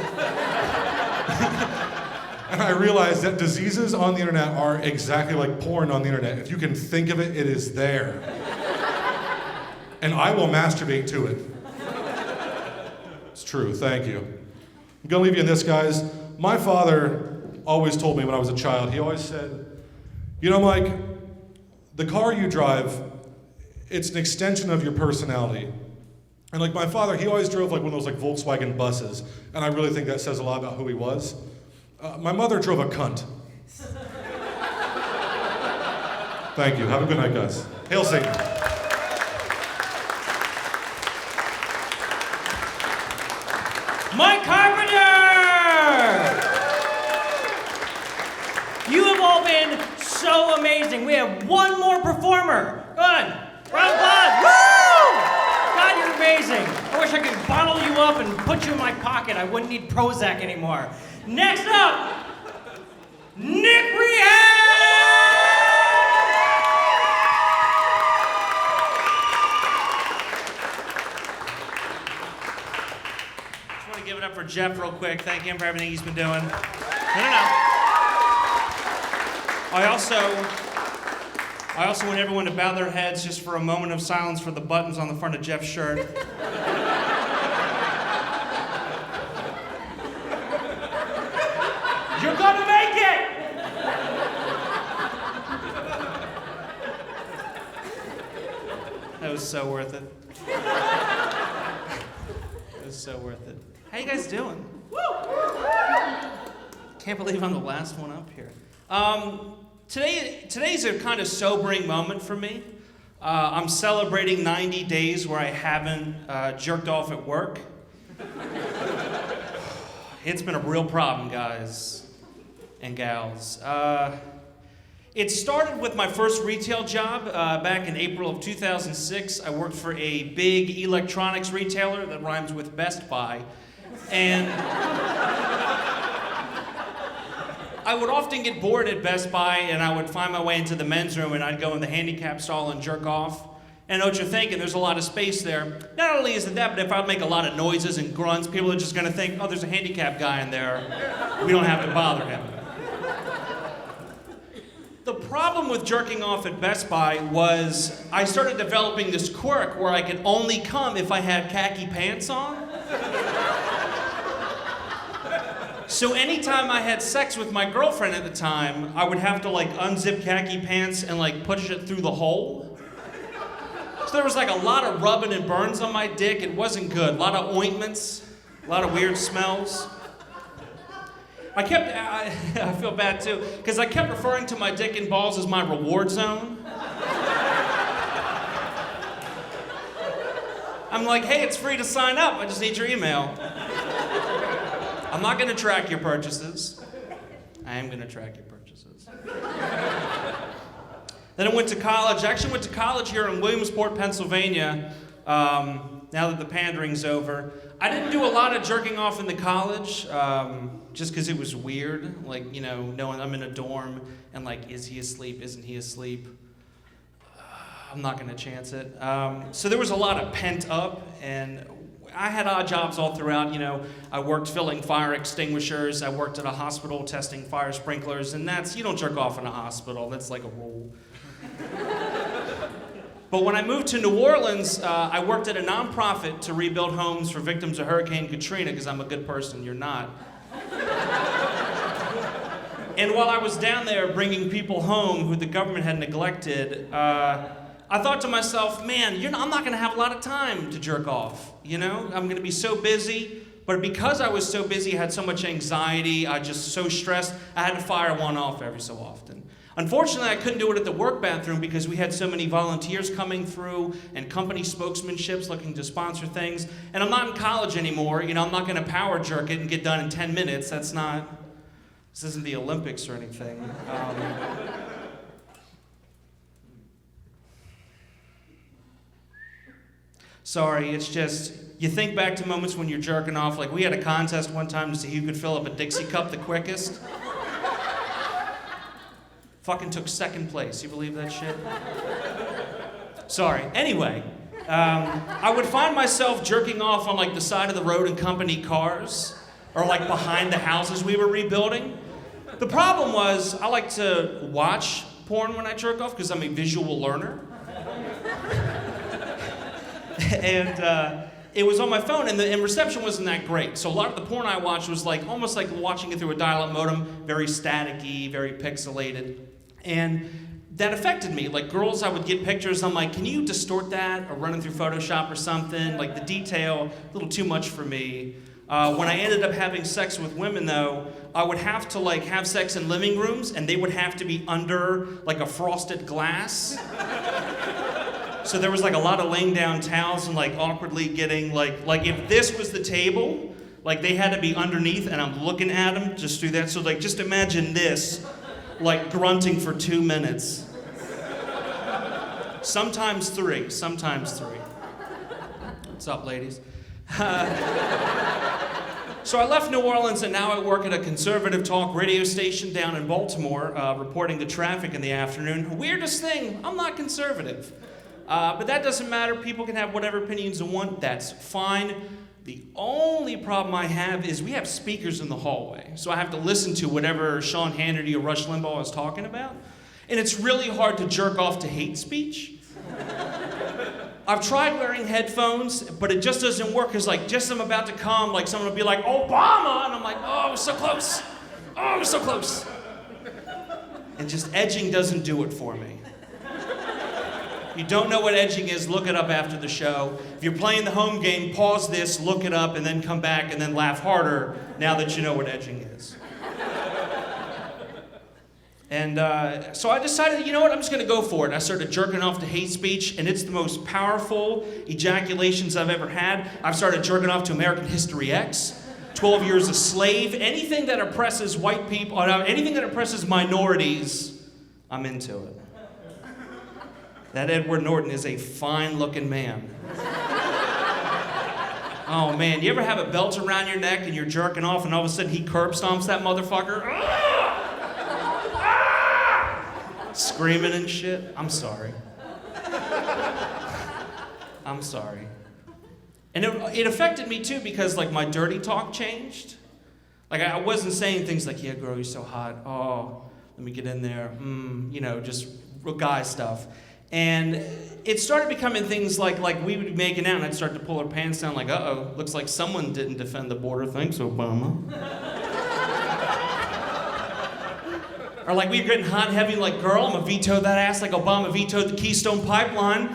And I realized that diseases on the internet are exactly like porn on the internet. If you can think of it, it is there. And I will masturbate to it. It's true, thank you. I'm gonna leave you in this, guys. My father always told me when I was a child, he always said, you know, Mike, the car you drive, it's an extension of your personality. And like my father, he always drove like one of those like Volkswagen buses, and I really think that says a lot about who he was. My mother drove a cunt. Thank you. Have a good night, guys. Hail Satan. Mike Carpenter! You have all been so amazing. We have one more performer. Go on. Round of applause. Woo! God, you're amazing. I wish I could bottle you up and put you in my pocket. I wouldn't need Prozac anymore. Next up, Nick Rehak! Give it up for Jeff real quick. Thank him for everything he's been doing. No. I also want everyone to bow their heads just for a moment of silence for the buttons on the front of Jeff's shirt. You're gonna make it! That was so worth it. It was so worth it. How you guys doing? Woo! Can't believe I'm the last one up here. Today's a kind of sobering moment for me. I'm celebrating 90 days where I haven't jerked off at work. It's been a real problem, guys and gals. It started with my first retail job back in April of 2006. I worked for a big electronics retailer that rhymes with Best Buy. And I would often get bored at Best Buy, and I would find my way into the men's room, and I'd go in the handicap stall and jerk off. And I know what you're thinking, there's a lot of space there. Not only is it that, but if I make a lot of noises and grunts, people are just gonna think, oh, there's a handicap guy in there. We don't have to bother him. The problem with jerking off at Best Buy was I started developing this quirk where I could only come if I had khaki pants on. So anytime I had sex with my girlfriend at the time, I would have to like unzip khaki pants and like push it through the hole. So there was like a lot of rubbing and burns on my dick. It wasn't good. A lot of ointments, a lot of weird smells. I feel bad too, because I kept referring to my dick and balls as my reward zone. I'm like, hey, it's free to sign up. I just need your email. I'm not gonna track your purchases. I am gonna track your purchases. Then I went to college. I actually went to college here in Williamsport, Pennsylvania, now that the pandering's over. I didn't do a lot of jerking off in the college, just because it was weird. Like, you know, knowing I'm in a dorm and like, is he asleep? Isn't he asleep? I'm not gonna chance it. So there was a lot of pent up, and I had odd jobs all throughout. You know, I worked filling fire extinguishers. I worked at a hospital testing fire sprinklers, and you don't jerk off in a hospital. That's like a rule. But when I moved to New Orleans, I worked at a nonprofit to rebuild homes for victims of Hurricane Katrina, because I'm a good person, you're not. And while I was down there bringing people home who the government had neglected, I thought to myself, man, I'm not gonna have a lot of time to jerk off, you know? I'm gonna be so busy, but because I was so busy, I had so much anxiety, I just so stressed, I had to fire one off every so often. Unfortunately, I couldn't do it at the work bathroom because we had so many volunteers coming through and company spokesmanships looking to sponsor things. And I'm not in college anymore. You know, I'm not going to power jerk it and get done in 10 minutes. This isn't the Olympics or anything. Sorry, it's just, you think back to moments when you're jerking off. Like, we had a contest one time to see who could fill up a Dixie cup the quickest. Fucking took second place. You believe that shit? Sorry. Anyway, I would find myself jerking off on like the side of the road in company cars, or like behind the houses we were rebuilding. The problem was I like to watch porn when I jerk off because I'm a visual learner. And it was on my phone, and reception wasn't that great. So a lot of the porn I watched was like almost like watching it through a dial-up modem, very staticky, very pixelated. And that affected me. Like girls, I would get pictures, I'm like, can you distort that or run it through Photoshop or something? Like the detail, a little too much for me. When I ended up having sex with women though, I would have to like have sex in living rooms and they would have to be under like a frosted glass. So there was like a lot of laying down towels and like awkwardly getting like if this was the table, like they had to be underneath and I'm looking at them just through that. So like just imagine this, like grunting for 2 minutes. Sometimes 3. What's up, ladies? So I left New Orleans and now I work at a conservative talk radio station down in Baltimore, reporting the traffic in the afternoon. Weirdest thing, I'm not conservative. But that doesn't matter. People can have whatever opinions they want. That's fine. The only problem I have is we have speakers in the hallway. So I have to listen to whatever Sean Hannity or Rush Limbaugh is talking about. And it's really hard to jerk off to hate speech. I've tried wearing headphones, but it just doesn't work because like just as I'm about to come, like someone will be like, Obama! And I'm like, oh, it was so close. Oh, it was so close. And just edging doesn't do it for me. If you don't know what edging is, look it up after the show. If you're playing the home game, pause this, look it up, and then come back and then laugh harder now that you know what edging is. And so I decided, you know what, I'm just going to go for it. And I started jerking off to hate speech, and it's the most powerful ejaculations I've ever had. I've started jerking off to American History X, 12 Years a Slave, anything that oppresses white people, anything that oppresses minorities, I'm into it. That Edward Norton is a fine-looking man. Oh man, you ever have a belt around your neck and you're jerking off and all of a sudden he curb stomps that motherfucker? Screaming and shit. I'm sorry. I'm sorry. And it affected me too because like my dirty talk changed. Like I wasn't saying things like, yeah girl, you're so hot. Oh, let me get in there. You know, just real guy stuff. And it started becoming things like we would be making out and I'd start to pull her pants down like, uh-oh, looks like someone didn't defend the border. Thanks, Obama. Or like we'd getting hot and heavy like, girl, I'm gonna veto that ass like Obama vetoed the Keystone Pipeline.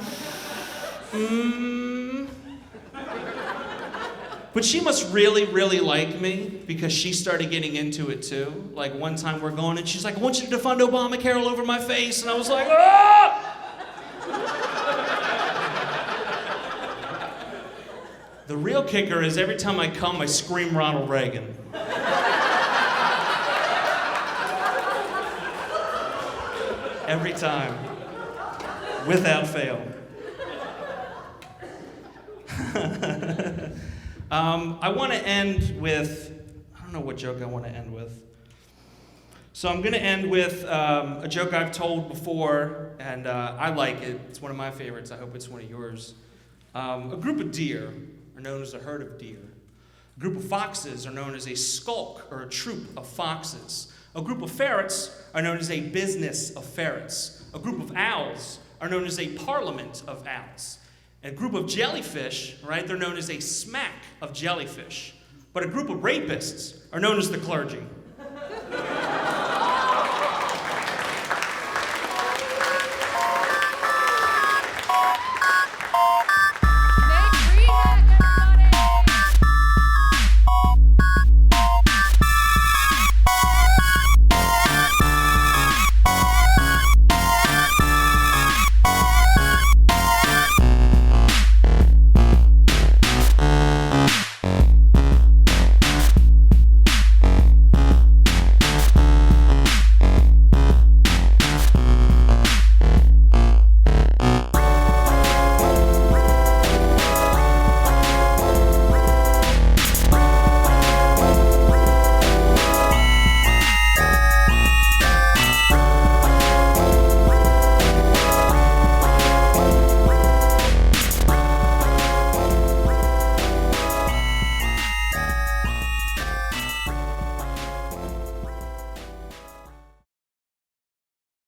But she must really, really like me because she started getting into it too. Like one time we're going and she's like, I want you to defund Obamacare all over my face. And I was like, ah! The real kicker is every time I come, I scream Ronald Reagan. Every time. Without fail. I want to end with, I don't know what joke I want to end with. So I'm going to end with a joke I've told before, and I like it. It's one of my favorites. I hope it's one of yours. A group of deer are known as a herd of deer. A group of foxes are known as a skulk or a troop of foxes. A group of ferrets are known as a business of ferrets. A group of owls are known as a parliament of owls. And a group of jellyfish, right, they're known as a smack of jellyfish. But a group of rapists are known as the clergy.